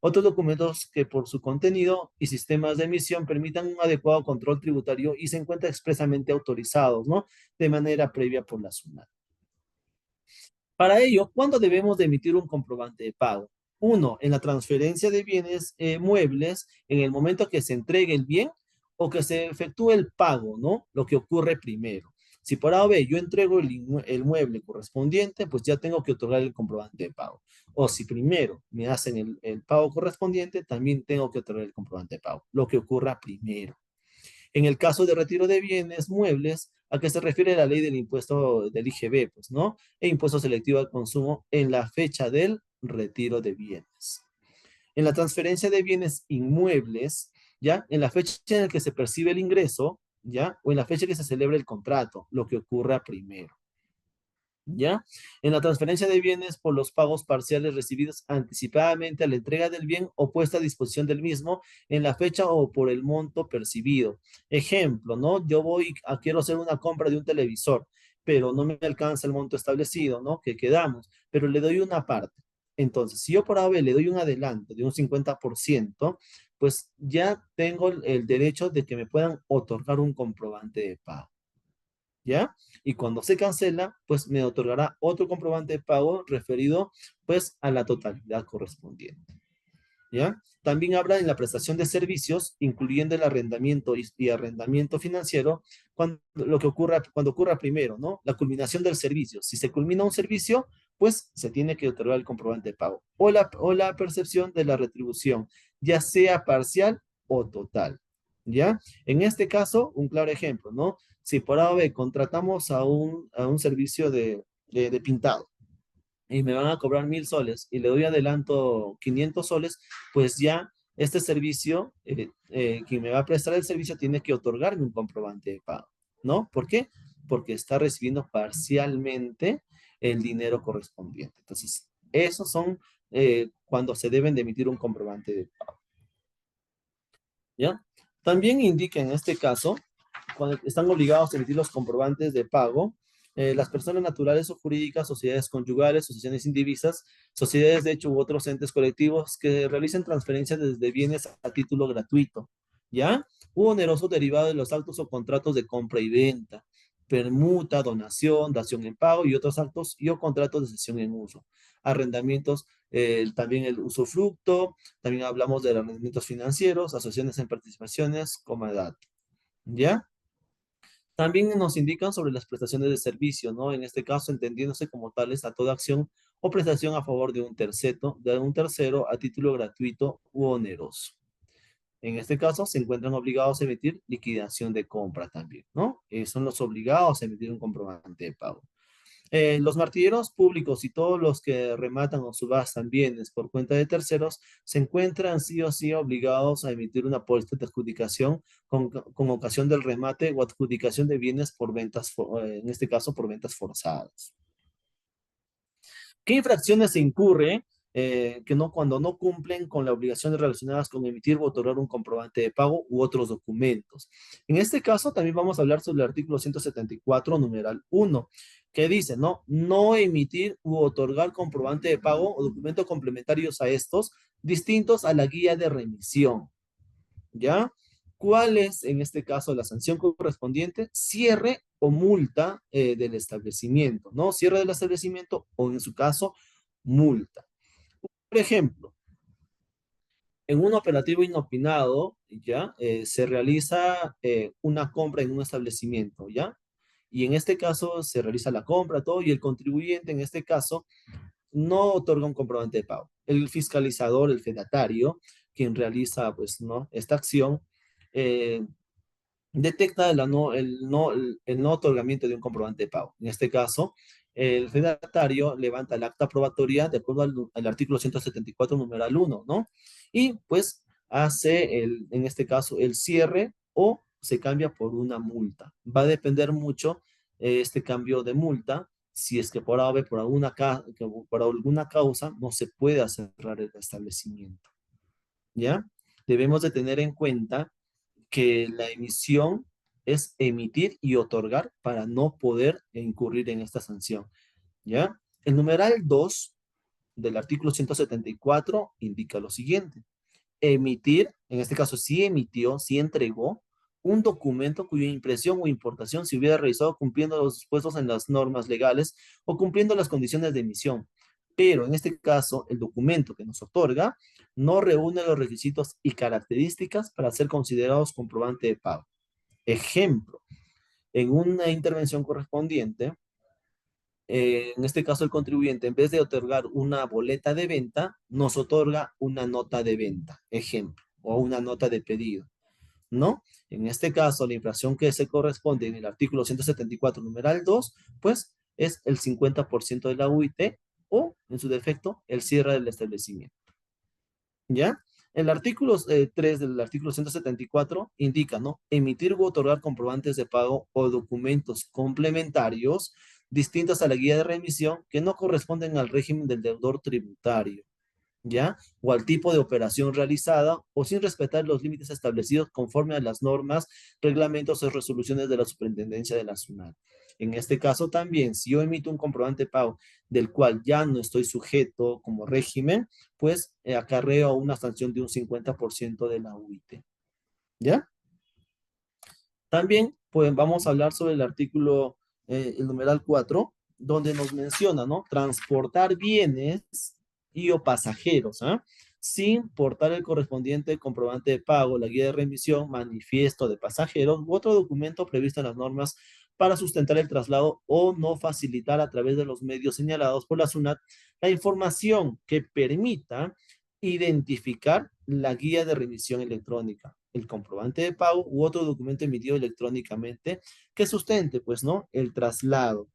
[SPEAKER 2] otros documentos que por su contenido y sistemas de emisión permitan un adecuado control tributario y se encuentran expresamente autorizados, ¿no? De manera previa por la SUNAT. Para ello, ¿cuándo debemos de emitir un comprobante de pago? Uno, en la transferencia de bienes muebles, en el momento que se entregue el bien o que se efectúe el pago, ¿no? Lo que ocurre primero. Si por A o B yo entrego el mueble correspondiente, pues ya tengo que otorgar el comprobante de pago. O si primero me hacen el pago correspondiente, también tengo que otorgar el comprobante de pago. Lo que ocurra primero. En el caso de retiro de bienes muebles, ¿a qué se refiere la ley del impuesto del IGB? Pues, ¿no? E impuesto selectivo al consumo en la fecha del retiro de bienes. En la transferencia de bienes inmuebles, ¿ya? En la fecha en la que se percibe el ingreso, ¿ya? O en la fecha que se celebra el contrato, lo que ocurra primero. ¿Ya? En la transferencia de bienes por los pagos parciales recibidos anticipadamente a la entrega del bien o puesta a disposición del mismo en la fecha o por el monto percibido. Ejemplo, ¿no? Quiero hacer una compra de un televisor, pero no me alcanza el monto establecido, ¿no? Que quedamos, pero le doy una parte. Entonces, si yo por AB le doy un adelanto de un 50%, pues ya tengo el derecho de que me puedan otorgar un comprobante de pago. ¿Ya? Y cuando se cancela, pues me otorgará otro comprobante de pago referido, pues, a la totalidad correspondiente. ¿Ya? También habla en la prestación de servicios, incluyendo el arrendamiento y arrendamiento financiero, cuando ocurra primero, ¿no? La culminación del servicio. Si se culmina un servicio, pues se tiene que otorgar el comprobante de pago. O la percepción de la retribución, ya sea parcial o total. ¿Ya? En este caso, un claro ejemplo, ¿no? Si por A o B contratamos a un servicio de pintado, y me van a cobrar 1.000 soles y le doy adelanto 500 soles, pues ya este servicio, quien me va a prestar el servicio tiene que otorgarme un comprobante de pago, ¿no? ¿Por qué? Porque está recibiendo parcialmente el dinero correspondiente. Entonces, esos son cuando se deben de emitir un comprobante de pago, ¿ya? También indica en este caso, cuando están obligados a emitir los comprobantes de pago, las personas naturales o jurídicas, sociedades conyugales, asociaciones indivisas, sociedades de hecho u otros entes colectivos que realicen transferencias desde bienes a título gratuito, ¿ya? U oneroso derivado de los actos o contratos de compra y venta, permuta, donación, dación en pago y otros actos y o contratos de cesión en uso, arrendamientos, también el usufructo, también hablamos de arrendamientos financieros, asociaciones en participaciones, comodato, ¿ya? También nos indican sobre las prestaciones de servicio, ¿no? En este caso, entendiéndose como tales a toda acción o prestación a favor de un tercero a título gratuito u oneroso. En este caso, se encuentran obligados a emitir liquidación de compra también, ¿no? Son los obligados a emitir un comprobante de pago. Los martilleros públicos y todos los que rematan o subastan bienes por cuenta de terceros se encuentran sí o sí obligados a emitir una póliza de adjudicación con ocasión del remate o adjudicación de bienes por ventas, en este caso por ventas forzadas. ¿Qué infracciones se incurre cuando no cumplen con las obligaciones relacionadas con emitir o otorgar un comprobante de pago u otros documentos? En este caso, también vamos a hablar sobre el artículo 174, numeral 1, que dice, ¿no? No emitir u otorgar comprobante de pago o documentos complementarios a estos, distintos a la guía de remisión. ¿Ya? ¿Cuál es, en este caso, la sanción correspondiente? Cierre o multa del establecimiento, ¿no? Cierre del establecimiento o, en su caso, multa. Por ejemplo, en un operativo inopinado, ¿ya? Se realiza una compra en un establecimiento, ¿ya? Y en este caso se realiza la compra, todo, y el contribuyente, en este caso, no otorga un comprobante de pago. El fiscalizador, el fedatario, quien realiza, pues, ¿no? Esta acción, eh, detecta el no otorgamiento de un comprobante de pago. En este caso, el fedatario levanta el acta probatoria de acuerdo al artículo 174, numeral 1, ¿no? Y pues hace, en este caso, el cierre o se cambia por una multa. Va a depender mucho este cambio de multa si es que por alguna causa no se puede cerrar el establecimiento, ¿ya? Debemos de tener en cuenta que la emisión es emitir y otorgar para no poder incurrir en esta sanción, ¿ya? El numeral 2 del artículo 174 indica lo siguiente: emitir, en este caso sí emitió, sí entregó un documento cuya impresión o importación se hubiera realizado cumpliendo los dispuestos en las normas legales o cumpliendo las condiciones de emisión. Pero en este caso, el documento que nos otorga no reúne los requisitos y características para ser considerados comprobante de pago. Ejemplo, en una intervención correspondiente, en este caso el contribuyente, en vez de otorgar una boleta de venta, nos otorga una nota de venta, ejemplo, o una nota de pedido, ¿no? En este caso, la infracción que se corresponde en el artículo 174, numeral 2, pues es el 50% de la UIT o, en su defecto, el cierre del establecimiento. ¿Ya? El artículo 3 del artículo 174 indica, ¿no? Emitir u otorgar comprobantes de pago o documentos complementarios distintos a la guía de remisión que no corresponden al régimen del deudor tributario, ¿ya? O al tipo de operación realizada o sin respetar los límites establecidos conforme a las normas, reglamentos o resoluciones de la Superintendencia de la SUNAT. En este caso también, si yo emito un comprobante de pago del cual ya no estoy sujeto como régimen, pues acarreo una sanción de un 50% de la UIT, ¿ya? También, pues vamos a hablar sobre el artículo, el numeral 4, donde nos menciona, ¿no? Transportar bienes y o pasajeros, ¿ah? Sin portar el correspondiente comprobante de pago, la guía de remisión, manifiesto de pasajeros u otro documento previsto en las normas para sustentar el traslado o no facilitar a través de los medios señalados por la SUNAT la información que permita identificar la guía de remisión electrónica, el comprobante de pago u otro documento emitido electrónicamente que sustente, pues, ¿no? El traslado,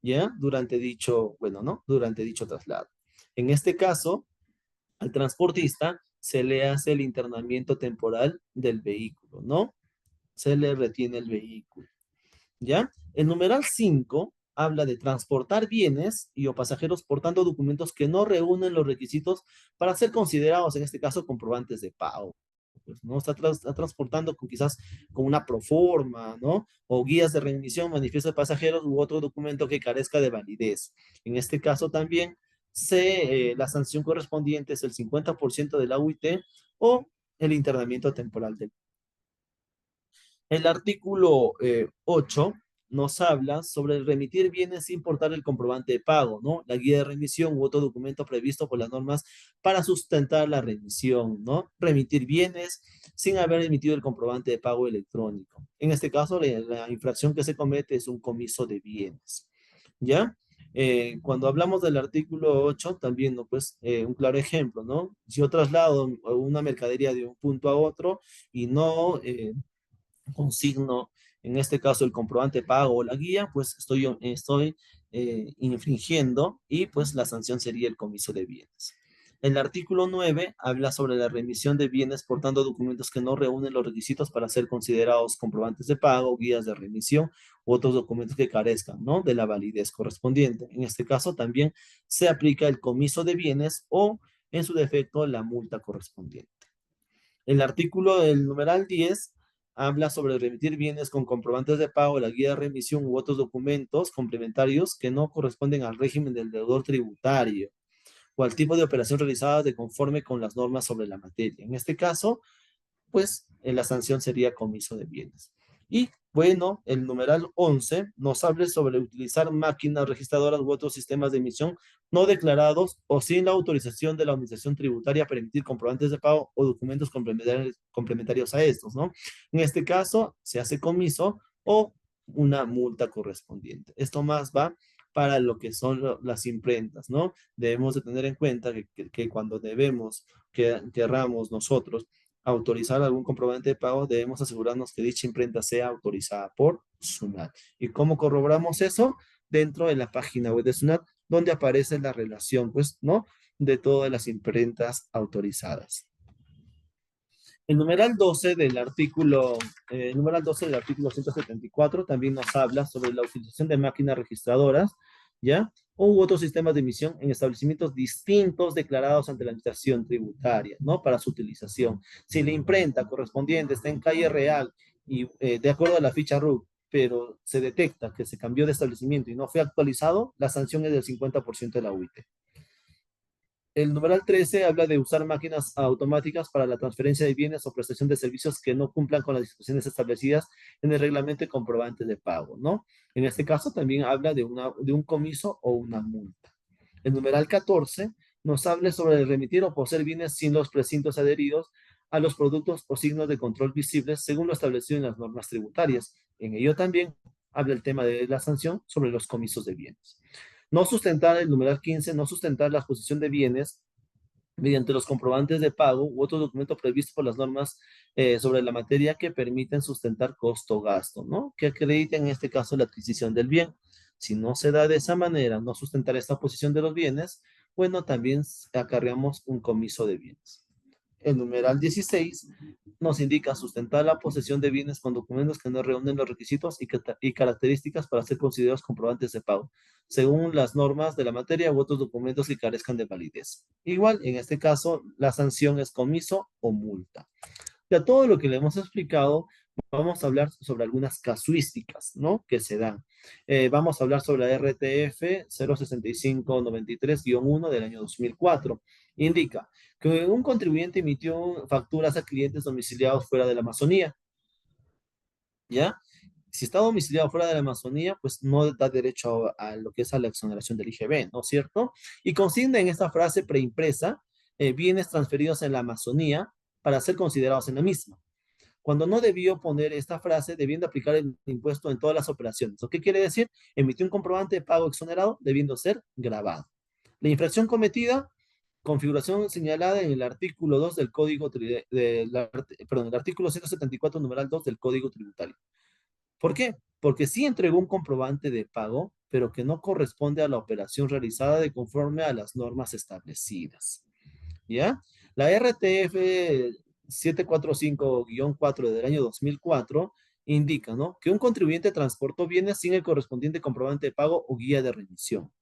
[SPEAKER 2] ¿ya? Durante dicho, bueno, ¿no? Durante dicho traslado. En este caso, al transportista se le hace el internamiento temporal del vehículo, ¿no? Se le retiene el vehículo, ¿ya? El numeral 5 habla de transportar bienes y o pasajeros portando documentos que no reúnen los requisitos para ser considerados, en este caso, comprobantes de pago. Pues, ¿no? Está transportando quizás con una proforma, ¿no? O guías de remisión, manifiesto de pasajeros u otro documento que carezca de validez. En este caso también la sanción correspondiente es el 50% de la UIT o el internamiento temporal del. El artículo 8 nos habla sobre el remitir bienes sin portar el comprobante de pago, ¿no? La guía de remisión u otro documento previsto por las normas para sustentar la remisión, ¿no? Remitir bienes sin haber emitido el comprobante de pago electrónico. En este caso, la infracción que se comete es un comiso de bienes, ¿ya? Cuando hablamos del artículo 8, también, ¿no? Pues, un claro ejemplo, ¿no? Si yo traslado una mercadería de un punto a otro y no consigno, en este caso el comprobante de pago o la guía, pues estoy infringiendo y pues la sanción sería el comiso de bienes. El artículo 9 habla sobre la remisión de bienes portando documentos que no reúnen los requisitos para ser considerados comprobantes de pago, guías de remisión u otros documentos que carezcan, ¿no? De la validez correspondiente. En este caso también se aplica el comiso de bienes o, en su defecto, la multa correspondiente. El artículo del numeral 10 habla sobre remitir bienes con comprobantes de pago, la guía de remisión u otros documentos complementarios que no corresponden al régimen del deudor tributario o al tipo de operación realizada de conforme con las normas sobre la materia. En este caso, pues la sanción sería comiso de bienes. Y bueno, el numeral 11 nos habla sobre utilizar máquinas registradoras u otros sistemas de emisión no declarados o sin la autorización de la administración tributaria para emitir comprobantes de pago o documentos complementarios a estos, ¿no? En este caso, se hace comiso o una multa correspondiente. Esto más va para lo que son las imprentas, ¿no? Debemos de tener en cuenta que cuando querramos nosotros autorizar algún comprobante de pago, debemos asegurarnos que dicha imprenta sea autorizada por SUNAT. ¿Y cómo corroboramos eso? Dentro de la página web de SUNAT, donde aparece la relación, pues, ¿no? De todas las imprentas autorizadas. El numeral 12 del artículo, numeral 12 del artículo 174 también nos habla sobre la utilización de máquinas registradoras, ¿ya? u otros sistemas de emisión en establecimientos distintos declarados ante la administración tributaria, ¿no? Para su utilización. Si la imprenta correspondiente está en calle real y de acuerdo a la ficha RUC, pero se detecta que se cambió de establecimiento y no fue actualizado, la sanción es del 50% de la UIT. El numeral 13 habla de usar máquinas automáticas para la transferencia de bienes o prestación de servicios que no cumplan con las disposiciones establecidas en el reglamento de comprobantes de pago, ¿no? En este caso también habla de un comiso o una multa. El numeral 14 nos habla sobre el remitir o poseer bienes sin los precintos adheridos a los productos o signos de control visibles según lo establecido en las normas tributarias. En ello también habla el tema de la sanción sobre los comisos de bienes. No sustentar, el numeral 15, no sustentar la exposición de bienes mediante los comprobantes de pago u otro documento previsto por las normas sobre la materia que permiten sustentar costo-gasto, ¿no? Que acrediten en este caso la adquisición del bien. Si no se da de esa manera, no sustentar esta posición de los bienes, bueno, también acarreamos un comiso de bienes. El numeral 16 nos indica sustentar la posesión de bienes con documentos que no reúnen los requisitos y características para ser considerados comprobantes de pago, según las normas de la materia u otros documentos que carezcan de validez. Igual, en este caso, la sanción es comiso o multa. De todo lo que le hemos explicado, vamos a hablar sobre algunas casuísticas, ¿no? Que se dan. Vamos a hablar sobre la RTF 06593-1 del año 2004. Indica que un contribuyente emitió facturas a clientes domiciliados fuera de la Amazonía, ¿ya? Si está domiciliado fuera de la Amazonía, pues no da derecho a lo que es a la exoneración del IGB, ¿no es cierto? Y consigna en esta frase preimpresa bienes transferidos en la Amazonía para ser considerados en la misma. Cuando no debió poner esta frase, debiendo aplicar el impuesto en todas las operaciones. ¿O qué quiere decir? Emitió un comprobante de pago exonerado, debiendo ser grabado. La infracción cometida, configuración señalada en el artículo 2 del Código, el artículo 174, numeral 2 del Código Tributario. ¿Por qué? Porque sí entregó un comprobante de pago, pero que no corresponde a la operación realizada de conforme a las normas establecidas. ¿Ya? La RTF 745-4 del año 2004 indica, ¿no? Que un contribuyente transportó bienes sin el correspondiente comprobante de pago o guía de remisión.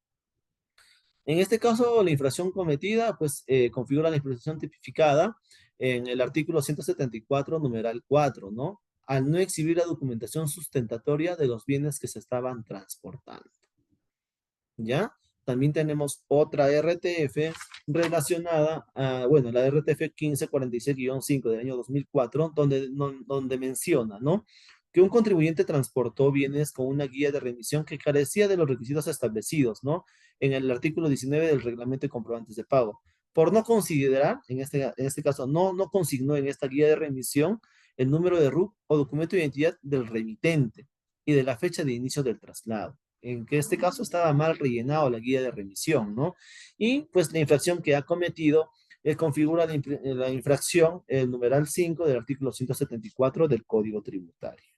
[SPEAKER 2] En este caso, la infracción cometida, pues, configura la infracción tipificada en el artículo 174, numeral 4, ¿no? Al no exhibir la documentación sustentatoria de los bienes que se estaban transportando. ¿Ya? También tenemos otra RTF relacionada a, bueno, la RTF 1546-5 del año 2004, donde menciona, ¿no? Que un contribuyente transportó bienes con una guía de remisión que carecía de los requisitos establecidos, ¿no? En el artículo 19 del reglamento de comprobantes de pago. Por no considerar, en este caso, no consignó en esta guía de remisión el número de RUC o documento de identidad del remitente y de la fecha de inicio del traslado. En que este caso estaba mal rellenado la guía de remisión, ¿no? Y pues la infracción que ha cometido configura la infracción, el numeral 5 del artículo 174 del Código Tributario.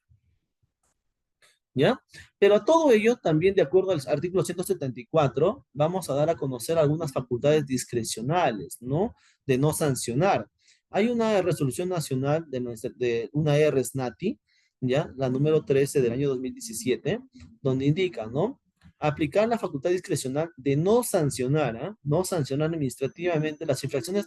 [SPEAKER 2] ¿Ya? Pero a todo ello, también de acuerdo al artículo 174, vamos a dar a conocer algunas facultades discrecionales, ¿no? De no sancionar. Hay una resolución nacional de una RSNATI, ¿ya? La número 13 del año 2017, donde indica, ¿no? Aplicar la facultad discrecional de no sancionar, ¿eh? No sancionar administrativamente las infracciones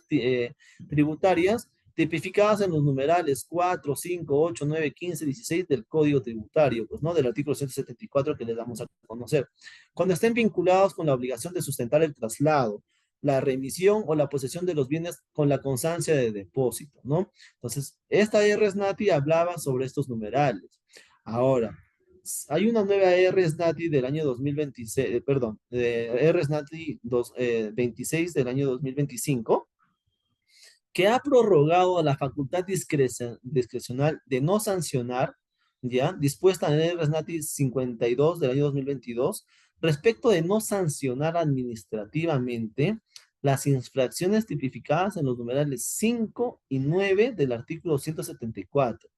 [SPEAKER 2] tributarias tipificadas en los numerales 4, 5, 8, 9, 15, 16 del Código Tributario, pues, ¿no? Del artículo 174 que les damos a conocer. Cuando estén vinculados con la obligación de sustentar el traslado, la remisión o la posesión de los bienes con la constancia de depósito, ¿no? Entonces, esta RSNATI hablaba sobre estos numerales. Ahora, hay una nueva RSNATI del año 2026, perdón, RSNATI 26 del año 2025, que ha prorrogado la facultad discrecional de no sancionar, ya, dispuesta en el RSNATI 52 del año 2022, respecto de no sancionar administrativamente las infracciones tipificadas en los numerales 5 y 9 del artículo 174.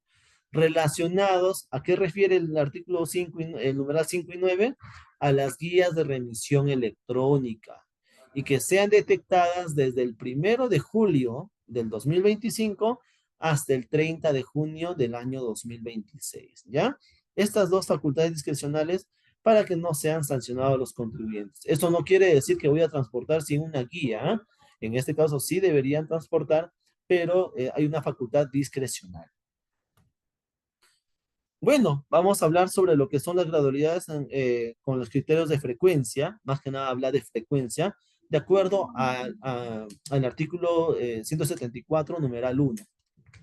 [SPEAKER 2] Relacionados, ¿a qué refiere el artículo 5, el numeral 5 y 9? A las guías de remisión electrónica y que sean detectadas desde el 1 de julio del 2025 hasta el 30 de junio del año 2026, ¿ya? Estas dos facultades discrecionales para que no sean sancionados los contribuyentes. Esto no quiere decir que voy a transportar sin una guía, ¿ah? En este caso sí deberían transportar, pero hay una facultad discrecional. Bueno, vamos a hablar sobre lo que son las gradualidades con los criterios de frecuencia, más que nada hablar de frecuencia, de acuerdo al artículo 174, numeral 1.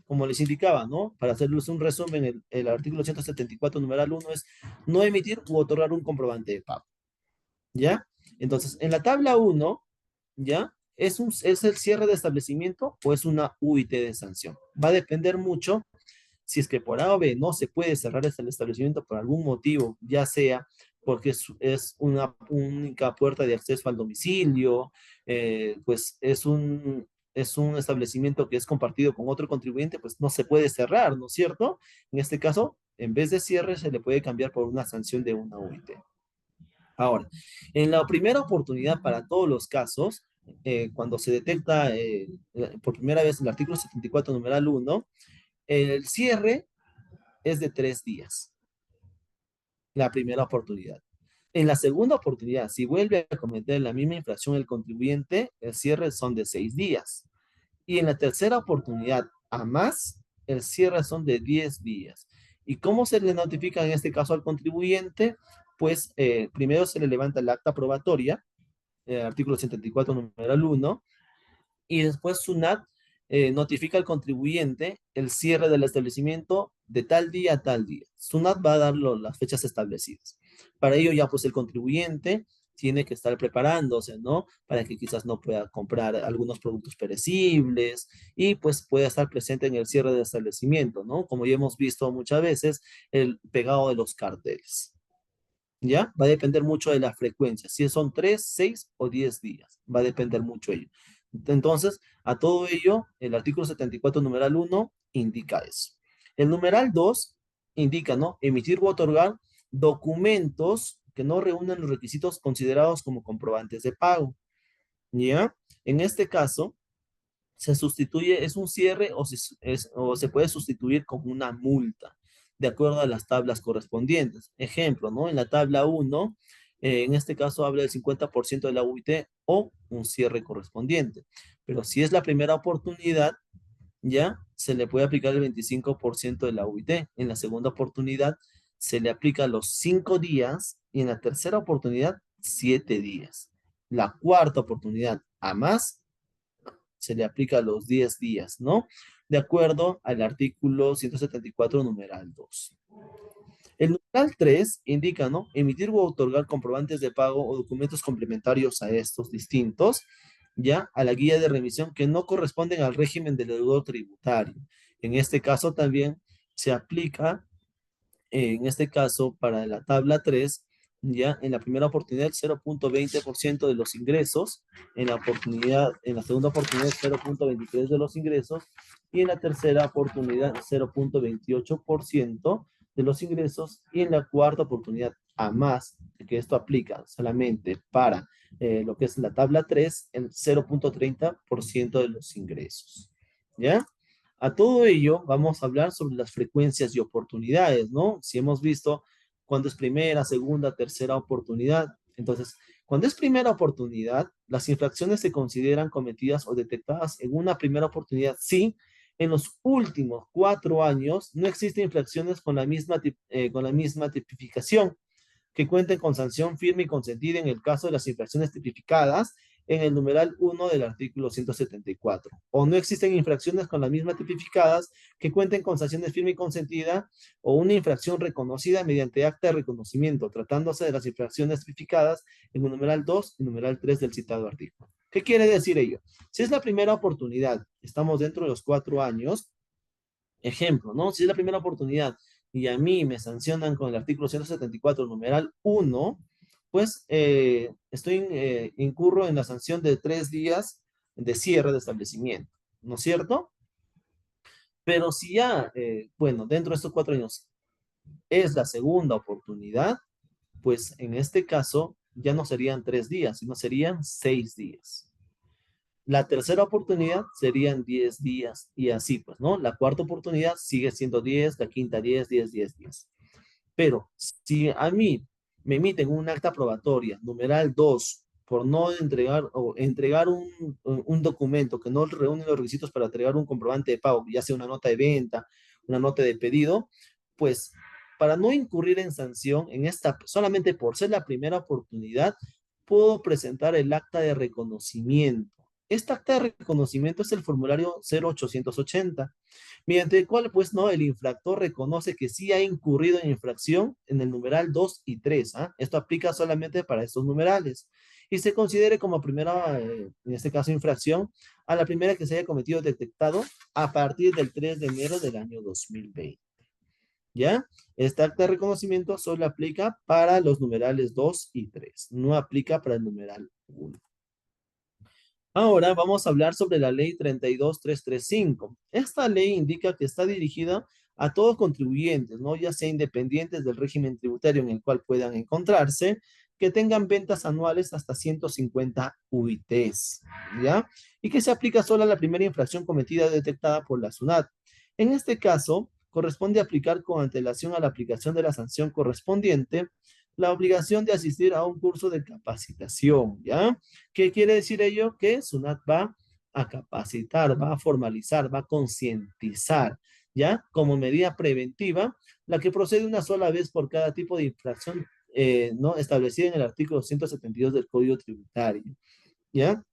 [SPEAKER 2] Como les indicaba, ¿no? Para hacerles un resumen, el artículo 174, numeral 1 es no emitir u otorgar un comprobante de pago, ¿ya? Entonces, en la tabla 1, ¿ya? ¿Es el cierre de establecimiento o es una UIT de sanción? Va a depender mucho si es que por A o B no se puede cerrar el establecimiento por algún motivo, ya sea porque es una única puerta de acceso al domicilio, pues es un establecimiento que es compartido con otro contribuyente, pues no se puede cerrar, ¿no es cierto? En este caso, en vez de cierre, se le puede cambiar por una sanción de una UIT. Ahora, en la primera oportunidad para todos los casos, cuando se detecta por primera vez el artículo 74, numeral 1, el cierre es de 3 días, la primera oportunidad. En la segunda oportunidad, si vuelve a cometer la misma infracción el contribuyente, el cierre son de 6 días. Y en la tercera oportunidad, a más, el cierre son de 10 días. ¿Y cómo se le notifica en este caso al contribuyente? Pues primero se le levanta el acta probatoria, artículo 74, numeral 1, y después SUNAT notifica al contribuyente el cierre del establecimiento de tal día a tal día. SUNAT va a dar las fechas establecidas. Para ello ya pues el contribuyente tiene que estar preparándose, ¿no? Para que quizás no pueda comprar algunos productos perecibles y pues pueda estar presente en el cierre del establecimiento, ¿no? Como ya hemos visto muchas veces, el pegado de los carteles. ¿Ya? Va a depender mucho de la frecuencia, si son 3, 6 o 10 días, va a depender mucho ello. Entonces, a todo ello, el artículo 74, numeral 1, indica eso. El numeral 2 indica, ¿no? Emitir u otorgar documentos que no reúnen los requisitos considerados como comprobantes de pago, ¿ya? En este caso, se sustituye, es un cierre o se puede sustituir con una multa, de acuerdo a las tablas correspondientes. Ejemplo, ¿no? En la tabla 1, en este caso habla del 50% de la UIT o un cierre correspondiente. Pero si es la primera oportunidad, ya se le puede aplicar el 25% de la UIT. En la segunda oportunidad se le aplica los 5 días y en la tercera oportunidad 7 días. La cuarta oportunidad a más se le aplica los 10 días, ¿no? De acuerdo al artículo 174, numeral 2. El numeral 3 indica, ¿no? Emitir o otorgar comprobantes de pago o documentos complementarios a estos distintos, ya, a la guía de remisión que no corresponden al régimen del deudor tributario. En este caso también se aplica, en este caso para la tabla 3, ya en la primera oportunidad 0.20% de los ingresos, en la segunda oportunidad 0.23% de los ingresos y en la tercera oportunidad 0.28% de los ingresos y en la cuarta oportunidad a más, que esto aplica solamente para lo que es la tabla 3, el 0.30% de los ingresos. ¿Ya? A todo ello, vamos a hablar sobre las frecuencias y oportunidades, ¿no? Si hemos visto cuando es primera, segunda, tercera oportunidad. Entonces, cuando es primera oportunidad, las infracciones se consideran cometidas o detectadas en una primera oportunidad. Sí, en los últimos 4 años no existen infracciones con la misma tipificación que cuenten con sanción firme y consentida en el caso de las infracciones tipificadas en el numeral 1 del artículo 174. O no existen infracciones con las mismas tipificadas que cuenten con sanciones firme y consentida o una infracción reconocida mediante acta de reconocimiento, tratándose de las infracciones tipificadas en el numeral 2 y numeral 3 del citado artículo. ¿Qué quiere decir ello? Si es la primera oportunidad, estamos dentro de los 4 años, ejemplo, ¿no? Si es la primera oportunidad y a mí me sancionan con el artículo 174, numeral 1, pues incurro en la sanción de 3 días de cierre de establecimiento, ¿no es cierto? Pero si ya, bueno, dentro de estos 4 años es la segunda oportunidad, pues en este caso ya no serían 3 días, sino serían 6 días. La tercera oportunidad serían 10 días y así, pues, ¿no? La cuarta oportunidad sigue siendo 10, la quinta 10, 10, 10, 10. Pero si a mí me emiten un acta probatoria, numeral 2, por no entregar o entregar un documento que no reúne los requisitos para entregar un comprobante de pago, ya sea una nota de venta, una nota de pedido, pues para no incurrir en sanción, en esta, solamente por ser la primera oportunidad, puedo presentar el acta de reconocimiento. Este acta de reconocimiento es el formulario 0880, mediante el cual, pues, no, el infractor reconoce que sí ha incurrido en infracción en el numeral 2 y 3. ¿Ah? Esto aplica solamente para estos numerales. Y se considere como primera, en este caso, infracción a la primera que se haya cometido detectado a partir del 3 de enero del año 2020. ¿Ya? Este acta de reconocimiento solo aplica para los numerales 2 y 3, no aplica para el numeral 1. Ahora vamos a hablar sobre la ley 32335. Esta ley indica que está dirigida a todos contribuyentes, ¿no? Ya sea independientes del régimen tributario en el cual puedan encontrarse, que tengan ventas anuales hasta 150 UITs, ¿ya? Y que se aplica solo a la primera infracción cometida detectada por la SUNAT. En este caso, corresponde aplicar con antelación a la aplicación de la sanción correspondiente la obligación de asistir a un curso de capacitación, ¿ya? ¿Qué quiere decir ello? Que SUNAT va a capacitar, va a formalizar, va a concientizar, ¿ya? Como medida preventiva, la que procede una sola vez por cada tipo de infracción, ¿no? Establecida en el artículo 172 del Código Tributario, ¿ya?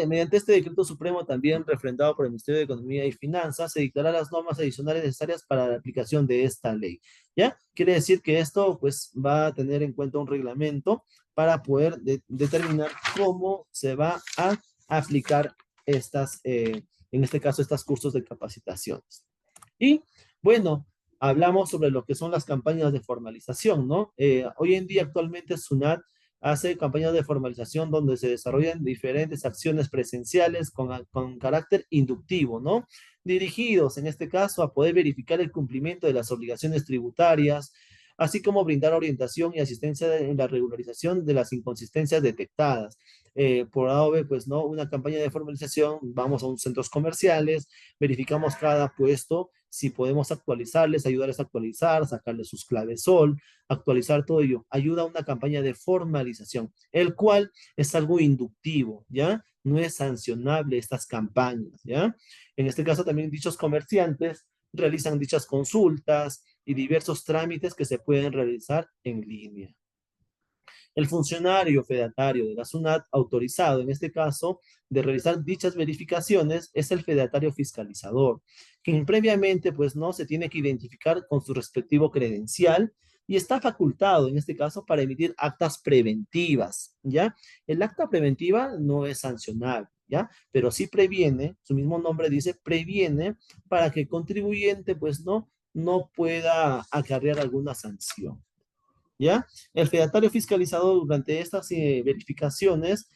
[SPEAKER 2] Mediante este decreto supremo, también refrendado por el Ministerio de Economía y Finanzas, se dictarán las normas adicionales necesarias para la aplicación de esta ley. ¿Ya? Quiere decir que esto, pues, va a tener en cuenta un reglamento para poder determinar cómo se va a aplicar estas, en este caso, estos cursos de capacitaciones. Y, bueno, hablamos sobre lo que son las campañas de formalización, ¿no? Hoy en día, actualmente, SUNAT hace campañas de formalización donde se desarrollan diferentes acciones presenciales con carácter inductivo, ¿no? Dirigidos, en este caso, a poder verificar el cumplimiento de las obligaciones tributarias, así como brindar orientación y asistencia en la regularización de las inconsistencias detectadas. Por AOV, pues, ¿no? Una campaña de formalización, vamos a unos centros comerciales, verificamos cada puesto, si podemos actualizarles, ayudarles a actualizar, sacarles sus claves SOL, actualizar todo ello. Ayuda a una campaña de formalización, el cual es algo inductivo, ¿ya? No es sancionable estas campañas, ¿ya? En este caso también dichos comerciantes realizan dichas consultas y diversos trámites que se pueden realizar en línea. El funcionario fedatario de la SUNAT autorizado, en este caso, de realizar dichas verificaciones es el fedatario fiscalizador, quien previamente, pues, no se tiene que identificar con su respectivo credencial y está facultado, en este caso, para emitir actas preventivas, ¿ya? El acta preventiva no es sancionable, ¿ya? Pero sí previene, su mismo nombre dice, previene para que el contribuyente, pues, no pueda acarrear alguna sanción. ¿Ya? El fedatario fiscalizador durante estas verificaciones,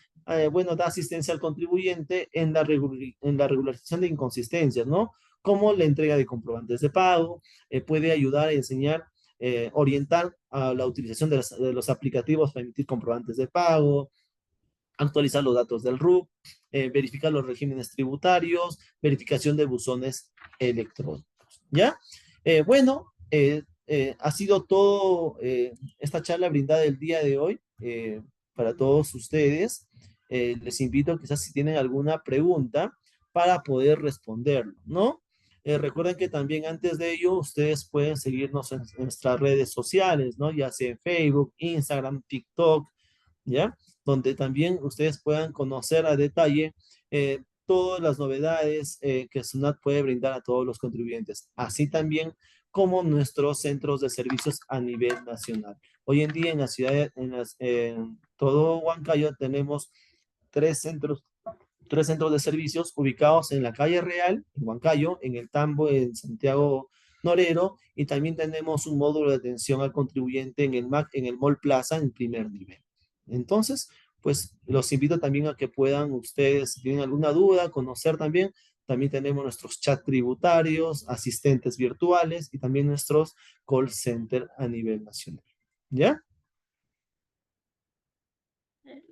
[SPEAKER 2] bueno, da asistencia al contribuyente en la regularización de inconsistencias, ¿no? Como la entrega de comprobantes de pago, puede ayudar a enseñar, orientar a la utilización de los aplicativos para emitir comprobantes de pago, actualizar los datos del RUC, verificar los regímenes tributarios, verificación de buzones electrónicos, ¿ya? Bueno, ha sido todo esta charla brindada el día de hoy para todos ustedes. Les invito quizás si tienen alguna pregunta para poder responderlo, ¿no? Recuerden que también antes de ello ustedes pueden seguirnos en nuestras redes sociales, ¿no? Ya sea en Facebook, Instagram, TikTok, ¿ya? Donde también ustedes puedan conocer a detalle todas las novedades que SUNAT puede brindar a todos los contribuyentes, así también como nuestros centros de servicios a nivel nacional. Hoy en día en la ciudad, en todo Huancayo tenemos tres centros de servicios ubicados en la calle Real, en Huancayo, en el Tambo, en Santiago Norero, y también tenemos un módulo de atención al contribuyente en el MAC, en el Mall Plaza, en primer nivel. Entonces, pues los invito también a que puedan ustedes, si tienen alguna duda, conocer también tenemos nuestros chat tributarios, asistentes virtuales y también nuestros call center a nivel nacional. ¿Ya?
[SPEAKER 1] Bien,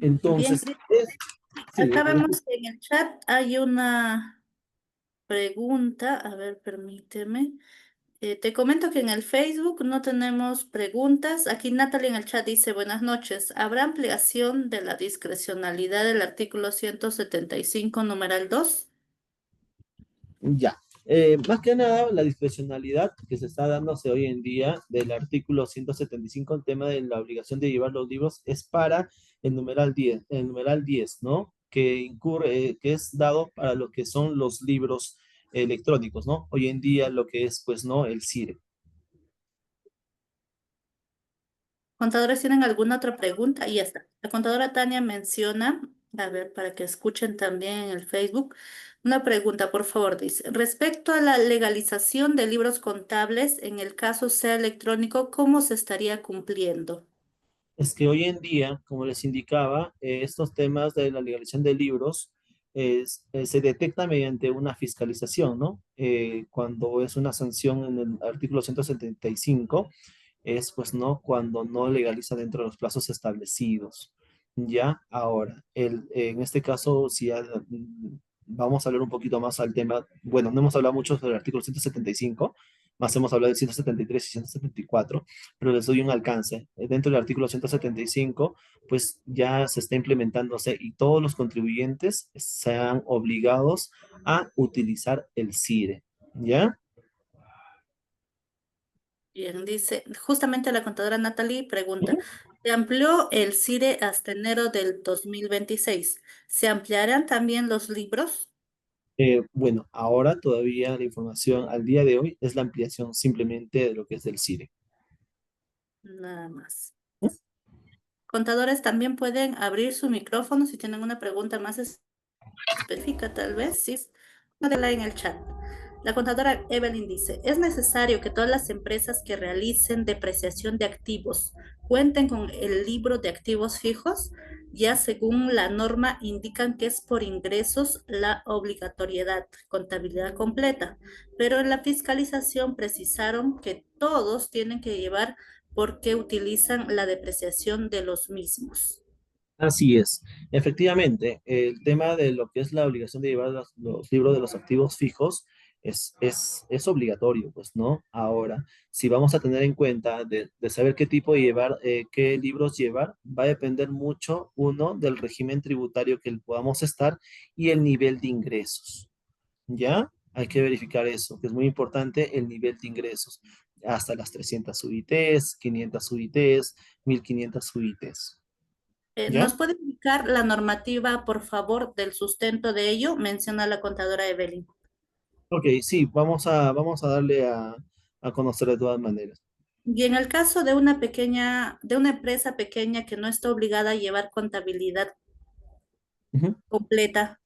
[SPEAKER 2] Entonces, sí,
[SPEAKER 1] acá vemos que en el chat hay una pregunta. A ver, permíteme. Te comento que en el Facebook no tenemos preguntas. Aquí Natalie en el chat dice, buenas noches. ¿Habrá ampliación de la discrecionalidad del artículo 175, numeral 2?
[SPEAKER 2] Ya. Más que nada, la discrecionalidad que se está dándose hoy en día del artículo 175, el tema de la obligación de llevar los libros, es para el numeral 10, ¿no? Que incurre, que es dado para lo que son los libros electrónicos, ¿no? Hoy en día lo que es, pues, ¿no? El CIRE.
[SPEAKER 1] ¿Contadores tienen alguna otra pregunta? Y ya está. La contadora Tania menciona, a ver, para que escuchen también en el Facebook, una pregunta, por favor, dice, respecto a la legalización de libros contables, en el caso sea electrónico, ¿cómo se estaría cumpliendo?
[SPEAKER 2] Es que hoy en día, como les indicaba, estos temas de la legalización de libros se detecta mediante una fiscalización, ¿no? Cuando es una sanción en el artículo 175, es pues no cuando no legaliza dentro de los plazos establecidos. Ya, ahora, en este caso, si vamos a hablar un poquito más al tema, bueno, no hemos hablado mucho sobre el artículo 175, más hemos hablado del 173 y 174, pero les doy un alcance. Dentro del artículo 175, pues ya se está implementándose y todos los contribuyentes sean obligados a utilizar el CIRE, ¿ya?
[SPEAKER 1] Bien, dice, justamente la contadora Natalie pregunta, ¿se amplió el CIRE hasta enero del 2026? ¿Se ampliarán también los libros?
[SPEAKER 2] Bueno, ahora todavía la información al día de hoy es la ampliación simplemente de lo que es del CIRE.
[SPEAKER 1] Nada más. Contadores también pueden abrir su micrófono si tienen una pregunta más específica, tal vez, sí. Déjala en el chat. La contadora Evelyn dice, ¿es necesario que todas las empresas que realicen depreciación de activos cuenten con el libro de activos fijos? Ya según la norma indican que es por ingresos la obligatoriedad, contabilidad completa, pero en la fiscalización precisaron que todos tienen que llevar porque utilizan la depreciación de los mismos.
[SPEAKER 2] Así es. Efectivamente, el tema de lo que es la obligación de llevar los libros de los activos fijos es obligatorio, pues, ¿no? Ahora, si vamos a tener en cuenta de saber qué tipo de llevar, qué libros llevar, va a depender mucho, uno, del régimen tributario que podamos estar y el nivel de ingresos, ¿ya? Hay que verificar eso, que es muy importante, el nivel de ingresos, hasta las 300 UITs, 500 UITs, 1500 UITs, ¿ya?
[SPEAKER 1] ¿Nos puede indicar la normativa, por favor, del sustento de ello? Menciona la contadora Evelyn.
[SPEAKER 2] Ok, sí, vamos a darle a conocer de todas maneras.
[SPEAKER 1] Y en el caso de una pequeña, de una empresa pequeña que no está obligada a llevar contabilidad
[SPEAKER 2] Ujú.
[SPEAKER 1] completa,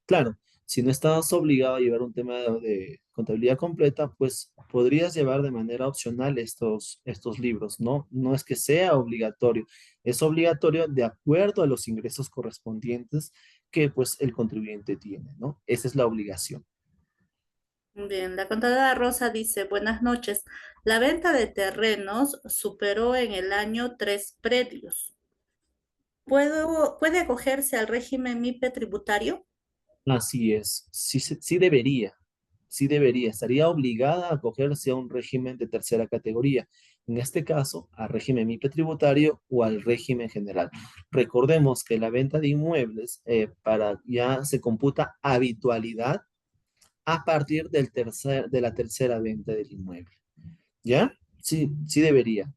[SPEAKER 2] Claro, si no estás obligado a llevar un tema de contabilidad completa, pues podrías llevar de manera opcional estos libros, ¿no? No es que sea obligatorio, es obligatorio de acuerdo a los ingresos correspondientes que pues el contribuyente tiene, ¿no? Esa es la obligación.
[SPEAKER 1] bien, la contadora Rosa dice, buenas noches. La venta de terrenos superó en el año 3 predios. ¿Puede acogerse al régimen MIPE tributario?
[SPEAKER 2] Así es, sí, sí debería, estaría obligada a acogerse a un régimen de tercera categoría, en este caso, al régimen MIPE tributario o al régimen general. Recordemos que la venta de inmuebles para ya se computa habitualidad a partir de la tercera venta del inmueble, ¿ya? Sí, sí debería.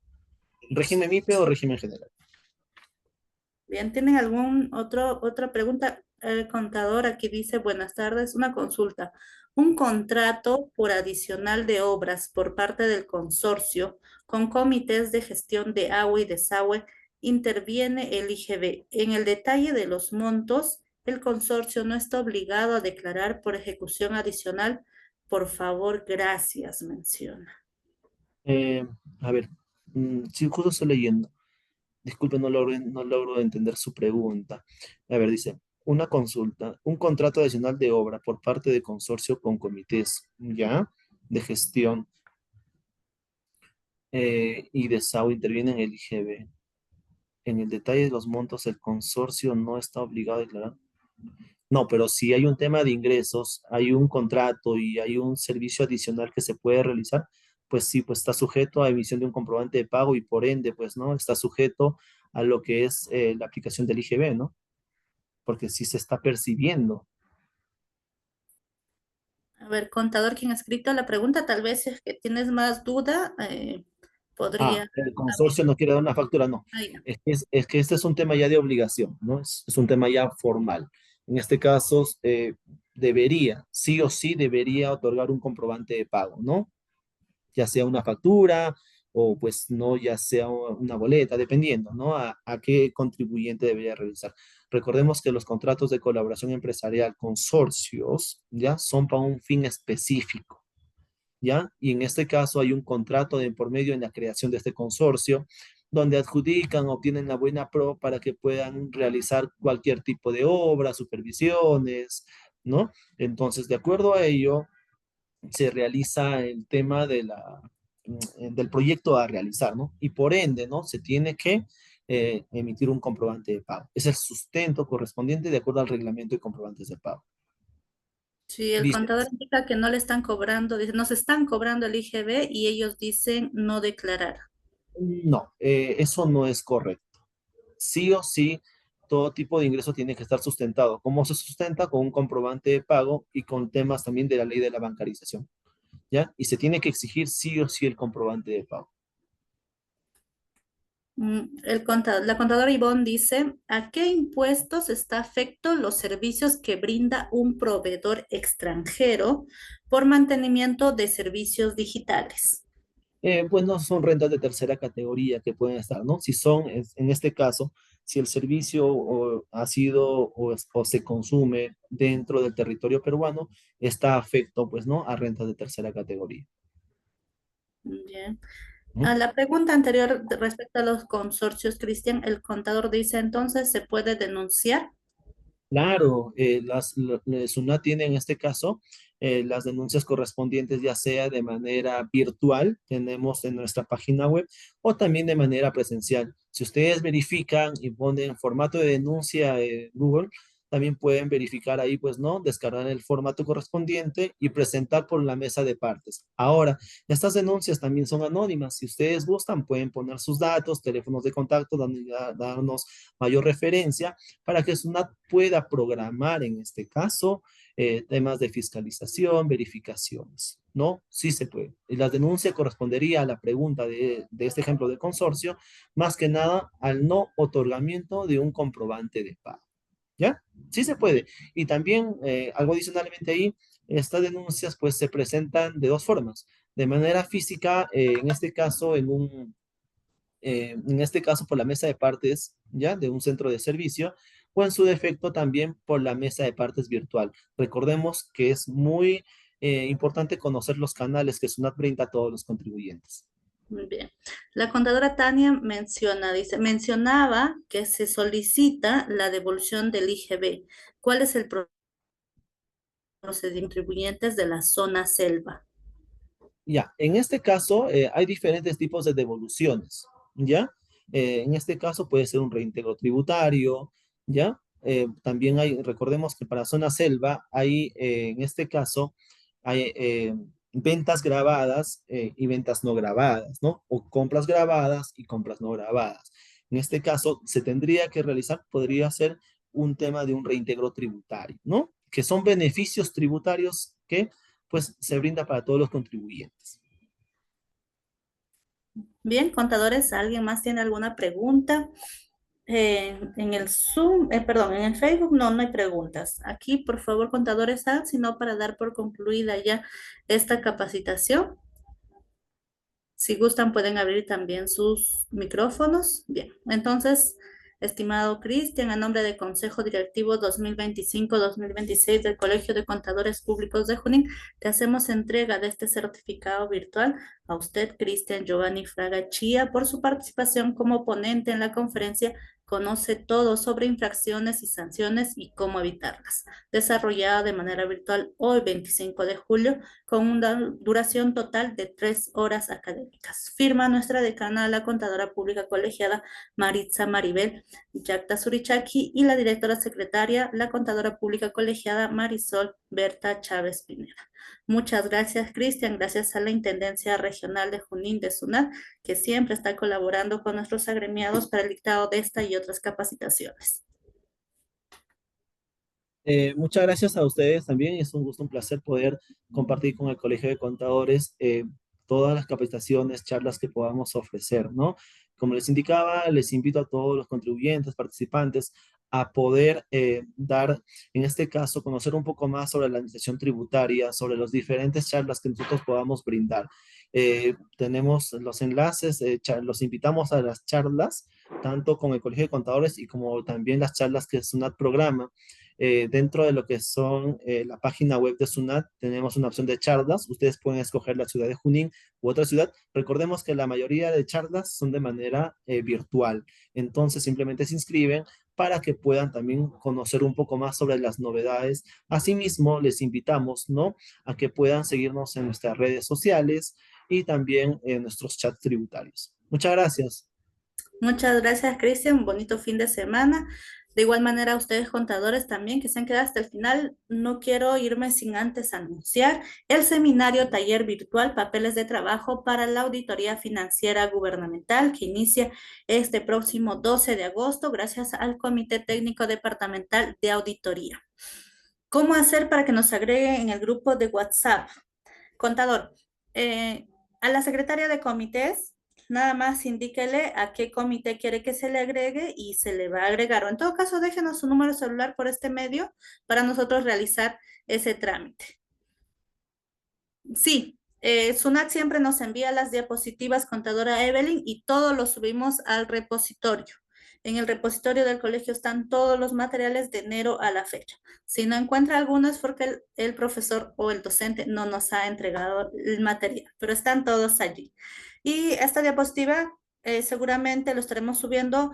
[SPEAKER 2] ¿Régimen MIPE o régimen general?
[SPEAKER 1] Bien, ¿tienen otra pregunta? El contador aquí dice, buenas tardes, una consulta. Un contrato por adicional de obras por parte del consorcio con comités de gestión de agua y desagüe interviene el IGB. En el detalle de los montos, el consorcio no está obligado a declarar por ejecución adicional. Por favor, gracias, menciona.
[SPEAKER 2] Eh, a ver, sí, justo estoy leyendo. Disculpe, no logro entender su pregunta. A ver, dice, una consulta, un contrato adicional de obra por parte de consorcio con comités, ¿ya? De gestión y de SAO interviene en el IGB. En el detalle de los montos, el consorcio no está obligado a declarar. No, pero si hay un tema de ingresos, hay un contrato y hay un servicio adicional que se puede realizar, pues sí, pues está sujeto a emisión de un comprobante de pago y por ende, pues, ¿no? Está sujeto a lo que es la aplicación del IGB, ¿no? Porque sí se está percibiendo.
[SPEAKER 1] A ver, contador, quien ha escrito la pregunta, tal vez si es que tienes más duda,
[SPEAKER 2] Ah,
[SPEAKER 1] podría.
[SPEAKER 2] el consorcio no quiere dar una factura, no.
[SPEAKER 1] Ah, ya.
[SPEAKER 2] Es que este es un tema ya de obligación, ¿no? Es un tema ya formal. En este caso, debería, sí o sí, debería otorgar un comprobante de pago, ¿no? Ya sea una factura o pues no, ya sea una boleta, dependiendo, ¿no? A qué contribuyente debería realizar. Recordemos que los contratos de colaboración empresarial, consorcios, ya son para un fin específico. ¿Ya? Y en este caso hay un contrato de por medio en la creación de este consorcio, donde adjudican, obtienen la buena pro para que puedan realizar cualquier tipo de obra, supervisiones, ¿no? Entonces, de acuerdo a ello, se realiza el tema de del proyecto a realizar, ¿no? Y por ende, ¿no? Se tiene que emitir un comprobante de pago. Es el sustento correspondiente de acuerdo al reglamento de comprobantes de pago.
[SPEAKER 1] Sí, el
[SPEAKER 2] Dice,
[SPEAKER 1] contador indica que no le están cobrando, dice, nos están cobrando el IGB y ellos dicen no declarar.
[SPEAKER 2] no, eso no es correcto. Sí o sí, todo tipo de ingreso tiene que estar sustentado. ¿Cómo se sustenta? Con un comprobante de pago y con temas también de la ley de la bancarización, ¿ya? Y se tiene que exigir sí o sí el comprobante de pago.
[SPEAKER 1] La contadora Ivonne dice, ¿a qué impuestos está afecto los servicios que brinda un proveedor extranjero por mantenimiento de servicios digitales?
[SPEAKER 2] Pues no son rentas de tercera categoría que pueden estar, ¿no? Si son, en este caso, si el servicio ha sido o se consume dentro del territorio peruano, está afecto, pues, ¿no? A rentas de tercera categoría.
[SPEAKER 1] Bien.
[SPEAKER 2] ¿Mm?
[SPEAKER 1] A la pregunta anterior respecto a los consorcios, Cristian, el contador dice entonces, ¿se puede denunciar?
[SPEAKER 2] Claro, SUNAT tiene en este caso las denuncias correspondientes, ya sea de manera virtual, tenemos en nuestra página web, o también de manera presencial. Si ustedes verifican y ponen formato de denuncia en Google, también pueden verificar ahí, pues no, descargar el formato correspondiente y presentar por la mesa de partes. Ahora, estas denuncias también son anónimas. Si ustedes gustan, pueden poner sus datos, teléfonos de contacto, darnos mayor referencia para que SUNAT pueda programar en este caso temas de fiscalización, verificaciones, ¿no? Sí se puede. Y la denuncia correspondería a la pregunta de este ejemplo de consorcio, más que nada al no otorgamiento de un comprobante de pago, ¿ya? Sí se puede. Y también algo adicionalmente ahí, estas denuncias pues se presentan de dos formas. De manera física, en este caso, en este caso por la mesa de partes, ¿ya? De un centro de servicio, o en su defecto también por la mesa de partes virtual. Recordemos que es muy importante conocer los canales que SUNAT brinda a todos los contribuyentes.
[SPEAKER 1] Muy bien. La contadora Tania mencionaba que se solicita la devolución del IGB. ¿Cuál es el procedimiento de contribuyentes de la zona selva?
[SPEAKER 2] Ya, en este caso hay diferentes tipos de devoluciones, ¿ya? En este caso puede ser un reintegro tributario, ¿ya? También hay, recordemos que para zona selva hay, en este caso, hay ventas grabadas y ventas no grabadas, ¿no? O compras grabadas y compras no grabadas. En este caso, se tendría que realizar, podría ser un tema de un reintegro tributario, ¿no? Que son beneficios tributarios que pues se brinda para todos los contribuyentes.
[SPEAKER 1] Bien, contadores, ¿alguien más tiene alguna pregunta? En el Zoom, perdón, en el Facebook no hay preguntas. Aquí, por favor, contadores, sino para dar por concluida ya esta capacitación. Si gustan, pueden abrir también sus micrófonos. Bien, entonces, estimado Cristian, a nombre del Consejo Directivo 2025-2026 del Colegio de Contadores Públicos de Junín, te hacemos entrega de este certificado virtual a usted, Cristian Giovanni Fraga Chía, por su participación como ponente en la conferencia Conoce todo sobre infracciones y sanciones y cómo evitarlas, desarrollada de manera virtual hoy 25 de julio con una duración total de 3 horas académicas. Firma nuestra decana, la contadora pública colegiada Maritza Maribel Yacta Surichaki, y la directora secretaria, la contadora pública colegiada Marisol Berta Chávez Pineda. Muchas gracias, Cristian. Gracias a la Intendencia Regional de Junín de SUNAT, que siempre está colaborando con nuestros agremiados para el dictado de esta y otras capacitaciones.
[SPEAKER 2] Muchas gracias a ustedes también. Es un gusto, un placer poder compartir con el Colegio de Contadores todas las capacitaciones, charlas que podamos ofrecer, ¿no? Como les indicaba, les invito a todos los contribuyentes, participantes, a poder dar, en este caso, conocer un poco más sobre la administración tributaria, sobre las diferentes charlas que nosotros podamos brindar. Tenemos los enlaces, los invitamos a las charlas, tanto con el Colegio de Contadores y como también las charlas que SUNAT programa. Dentro de lo que son la página web de SUNAT, tenemos una opción de charlas. Ustedes pueden escoger la ciudad de Junín u otra ciudad. Recordemos que la mayoría de charlas son de manera virtual. Entonces, simplemente se inscriben para que puedan también conocer un poco más sobre las novedades. Asimismo, les invitamos, ¿no?, a que puedan seguirnos en nuestras redes sociales y también en nuestros chats tributarios. Muchas gracias.
[SPEAKER 1] Muchas gracias, Cristian. Un bonito fin de semana. De igual manera, a ustedes contadores también que se han quedado hasta el final, no quiero irme sin antes anunciar el seminario taller virtual Papeles de Trabajo para la Auditoría Financiera Gubernamental, que inicia este próximo 12 de agosto gracias al Comité Técnico Departamental de Auditoría. ¿Cómo hacer para que nos agregue en el grupo de WhatsApp? Contador, a la secretaria de comités, nada más indíquele a qué comité quiere que se le agregue y se le va a agregar. O en todo caso, déjenos su número celular por este medio para nosotros realizar ese trámite. Sí, SUNAT siempre nos envía las diapositivas, contadora Evelyn, y todo lo subimos al repositorio. En el repositorio del colegio están todos los materiales de enero a la fecha. Si no encuentra alguno es porque el profesor o el docente no nos ha entregado el material, pero están todos allí. Y esta diapositiva seguramente lo estaremos subiendo.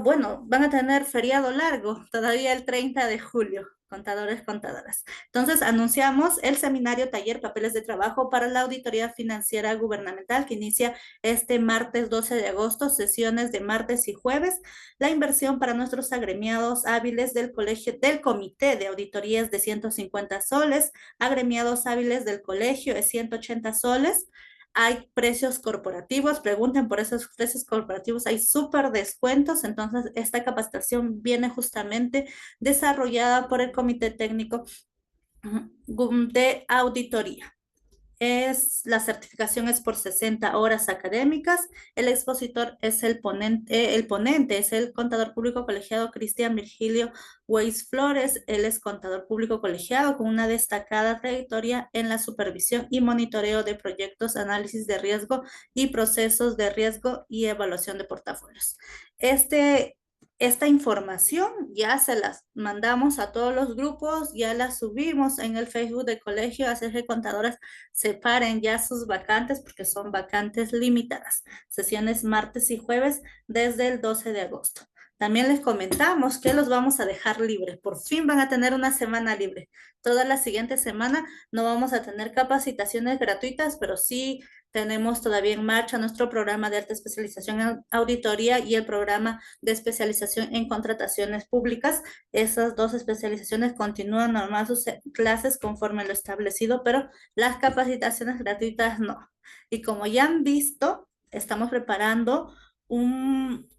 [SPEAKER 1] Bueno, van a tener feriado largo, todavía el 30 de julio, contadores, contadoras. Entonces, anunciamos el seminario taller Papeles de Trabajo para la Auditoría Financiera Gubernamental, que inicia este martes 12 de agosto, sesiones de martes y jueves. La inversión para nuestros agremiados hábiles del colegio, del Comité de Auditorías, de 150 soles, agremiados hábiles del colegio es 180 soles. Hay precios corporativos, pregunten por esos precios corporativos, hay súper descuentos. Entonces esta capacitación viene justamente desarrollada por el Comité Técnico de Auditoría. La certificación es por 60 horas académicas. El expositor es el ponente es el contador público colegiado Cristian Virgilio Weiss Flores. Él es contador público colegiado con una destacada trayectoria en la supervisión y monitoreo de proyectos, análisis de riesgo y procesos de riesgo y evaluación de portafolios. Esta información ya se las mandamos a todos los grupos, ya la subimos en el Facebook del colegio, así que contadoras separen ya sus vacantes porque son vacantes limitadas. Sesiones martes y jueves desde el 12 de agosto. También les comentamos que los vamos a dejar libres. Por fin van a tener una semana libre. Toda la siguiente semana no vamos a tener capacitaciones gratuitas, pero sí tenemos todavía en marcha nuestro programa de alta especialización en auditoría y el programa de especialización en contrataciones públicas. Esas dos especializaciones continúan normal sus clases conforme lo establecido, pero las capacitaciones gratuitas no. Y como ya han visto, estamos preparando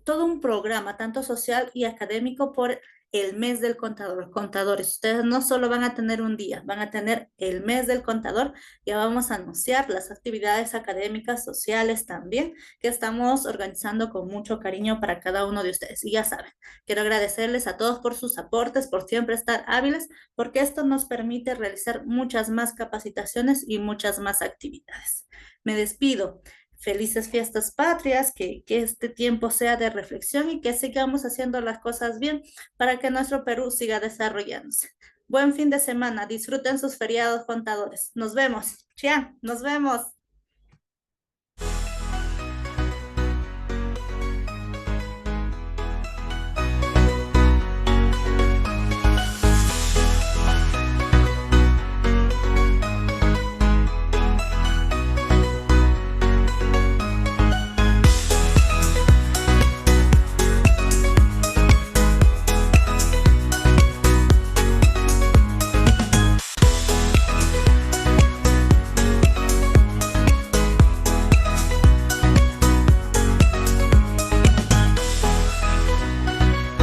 [SPEAKER 1] todo un programa, tanto social y académico, por el mes del contador. Contadores, ustedes no solo van a tener un día, van a tener el mes del contador. Ya vamos a anunciar las actividades académicas, sociales también, que estamos organizando con mucho cariño para cada uno de ustedes. Y ya saben, quiero agradecerles a todos por sus aportes, por siempre estar hábiles, porque esto nos permite realizar muchas más capacitaciones y muchas más actividades. Me despido. Felices fiestas patrias, que este tiempo sea de reflexión y que sigamos haciendo las cosas bien para que nuestro Perú siga desarrollándose. Buen fin de semana, disfruten sus feriados, contadores. Nos vemos. Chian, nos vemos.